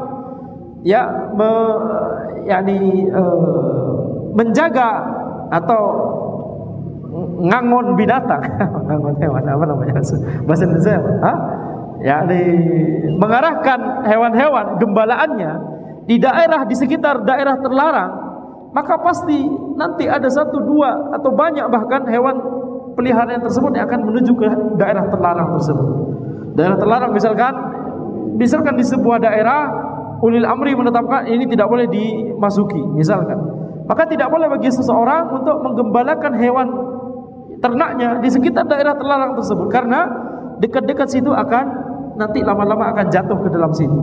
menjaga atau ngangon binatang, ngangon hewan, apa namanya bahasa Indonesia? Mengarahkan hewan-hewan gembalaannya di daerah, di sekitar daerah terlarang, maka pasti nanti ada satu, dua, atau banyak bahkan hewan peliharaan tersebut yang akan menuju ke daerah terlarang tersebut. Daerah terlarang misalkan di sebuah daerah ulil amri menetapkan ini tidak boleh dimasuki, misalkan, maka tidak boleh bagi seseorang untuk menggembalakan hewan ternaknya di sekitar daerah terlarang tersebut, karena dekat-dekat situ akan nanti lama-lama akan jatuh ke dalam situ.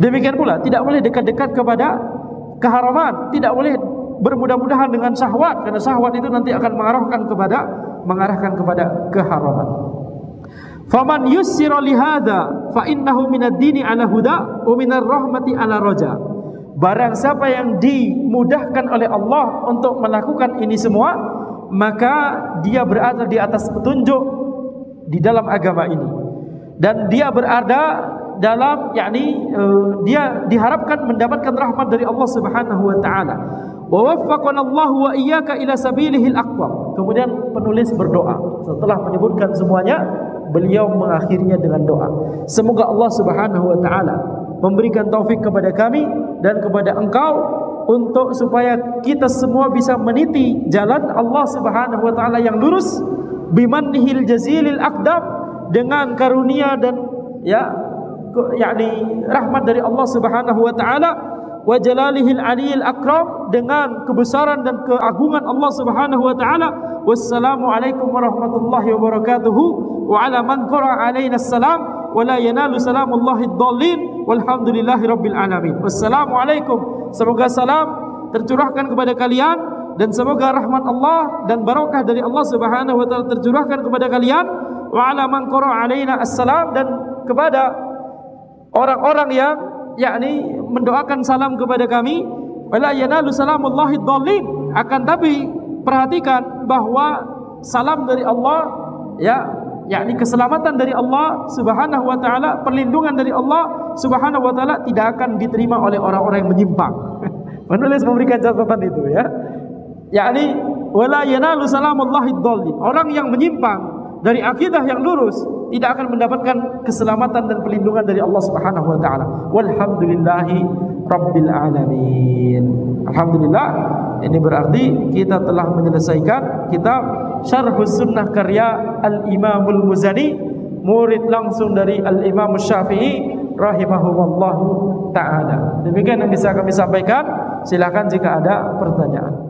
Demikian pula tidak boleh dekat-dekat kepada keharaman, tidak boleh bermudah-mudahan dengan syahwat, karena syahwat itu nanti akan mengarahkan kepada keharaman. Faman yussira lihada fa innahu minad dini ala huda wa minar rahmati ala raja. Barang siapa yang dimudahkan oleh Allah untuk melakukan ini semua, maka dia berada di atas petunjuk di dalam agama ini, dan dia berada dalam dia diharapkan mendapatkan rahmat dari Allah Subhanahu wa taala. Wa waffaqana Allah wa iyyaka ila sabilihil aqwam. Kemudian penulis berdoa. Setelah menyebutkan semuanya, beliau mengakhirinya dengan doa. Semoga Allah Subhanahu wa taala memberikan taufik kepada kami dan kepada engkau untuk supaya kita semua bisa meniti jalan Allah Subhanahu wa taala yang lurus, bimannihil jazilil aqdam, dengan karunia dan yakni rahmat dari Allah Subhanahu wa taala, wa jalalihil aliyil akram, dengan kebesaran dan keagungan Allah Subhanahu wa taala. Wassalamu alaikum warahmatullahi wabarakatuh. Wa ala man qara alaina assalam wa la yanalu salamullahi ad-dallin walhamdulillahi rabbil alamin. Wassalamu alaikum. Semoga salam tercurahkan kepada kalian dan semoga rahmat Allah dan barakah dari Allah Subhanahu wa taala tercurahkan kepada kalian. Wa ala man qara alaina assalam, dan kepada orang-orang yang yakni mendoakan salam kepada kami. Wala yanalu salamullahi ad-dallin, akan tapi perhatikan bahwa salam dari Allah, yakni keselamatan dari Allah Subhanahu wa taala, perlindungan dari Allah Subhanahu wa taala tidak akan diterima oleh orang-orang yang menyimpang. Penulis memberikan catatan itu, yakni wala yanalu salamullahi ad-dallin, orang yang menyimpang dari akidah yang lurus tidak akan mendapatkan keselamatan dan perlindungan dari Allah Subhanahu wa taala. Walhamdulillahi rabbil alamin. Alhamdulillah, ini berarti kita telah menyelesaikan kitab Syarhus Sunnah karya Al-Imamul Muzani, murid langsung dari Al-Imam Syafi'i rahimahullahu taala. Demikian yang bisa kami sampaikan. Silakan jika ada pertanyaan.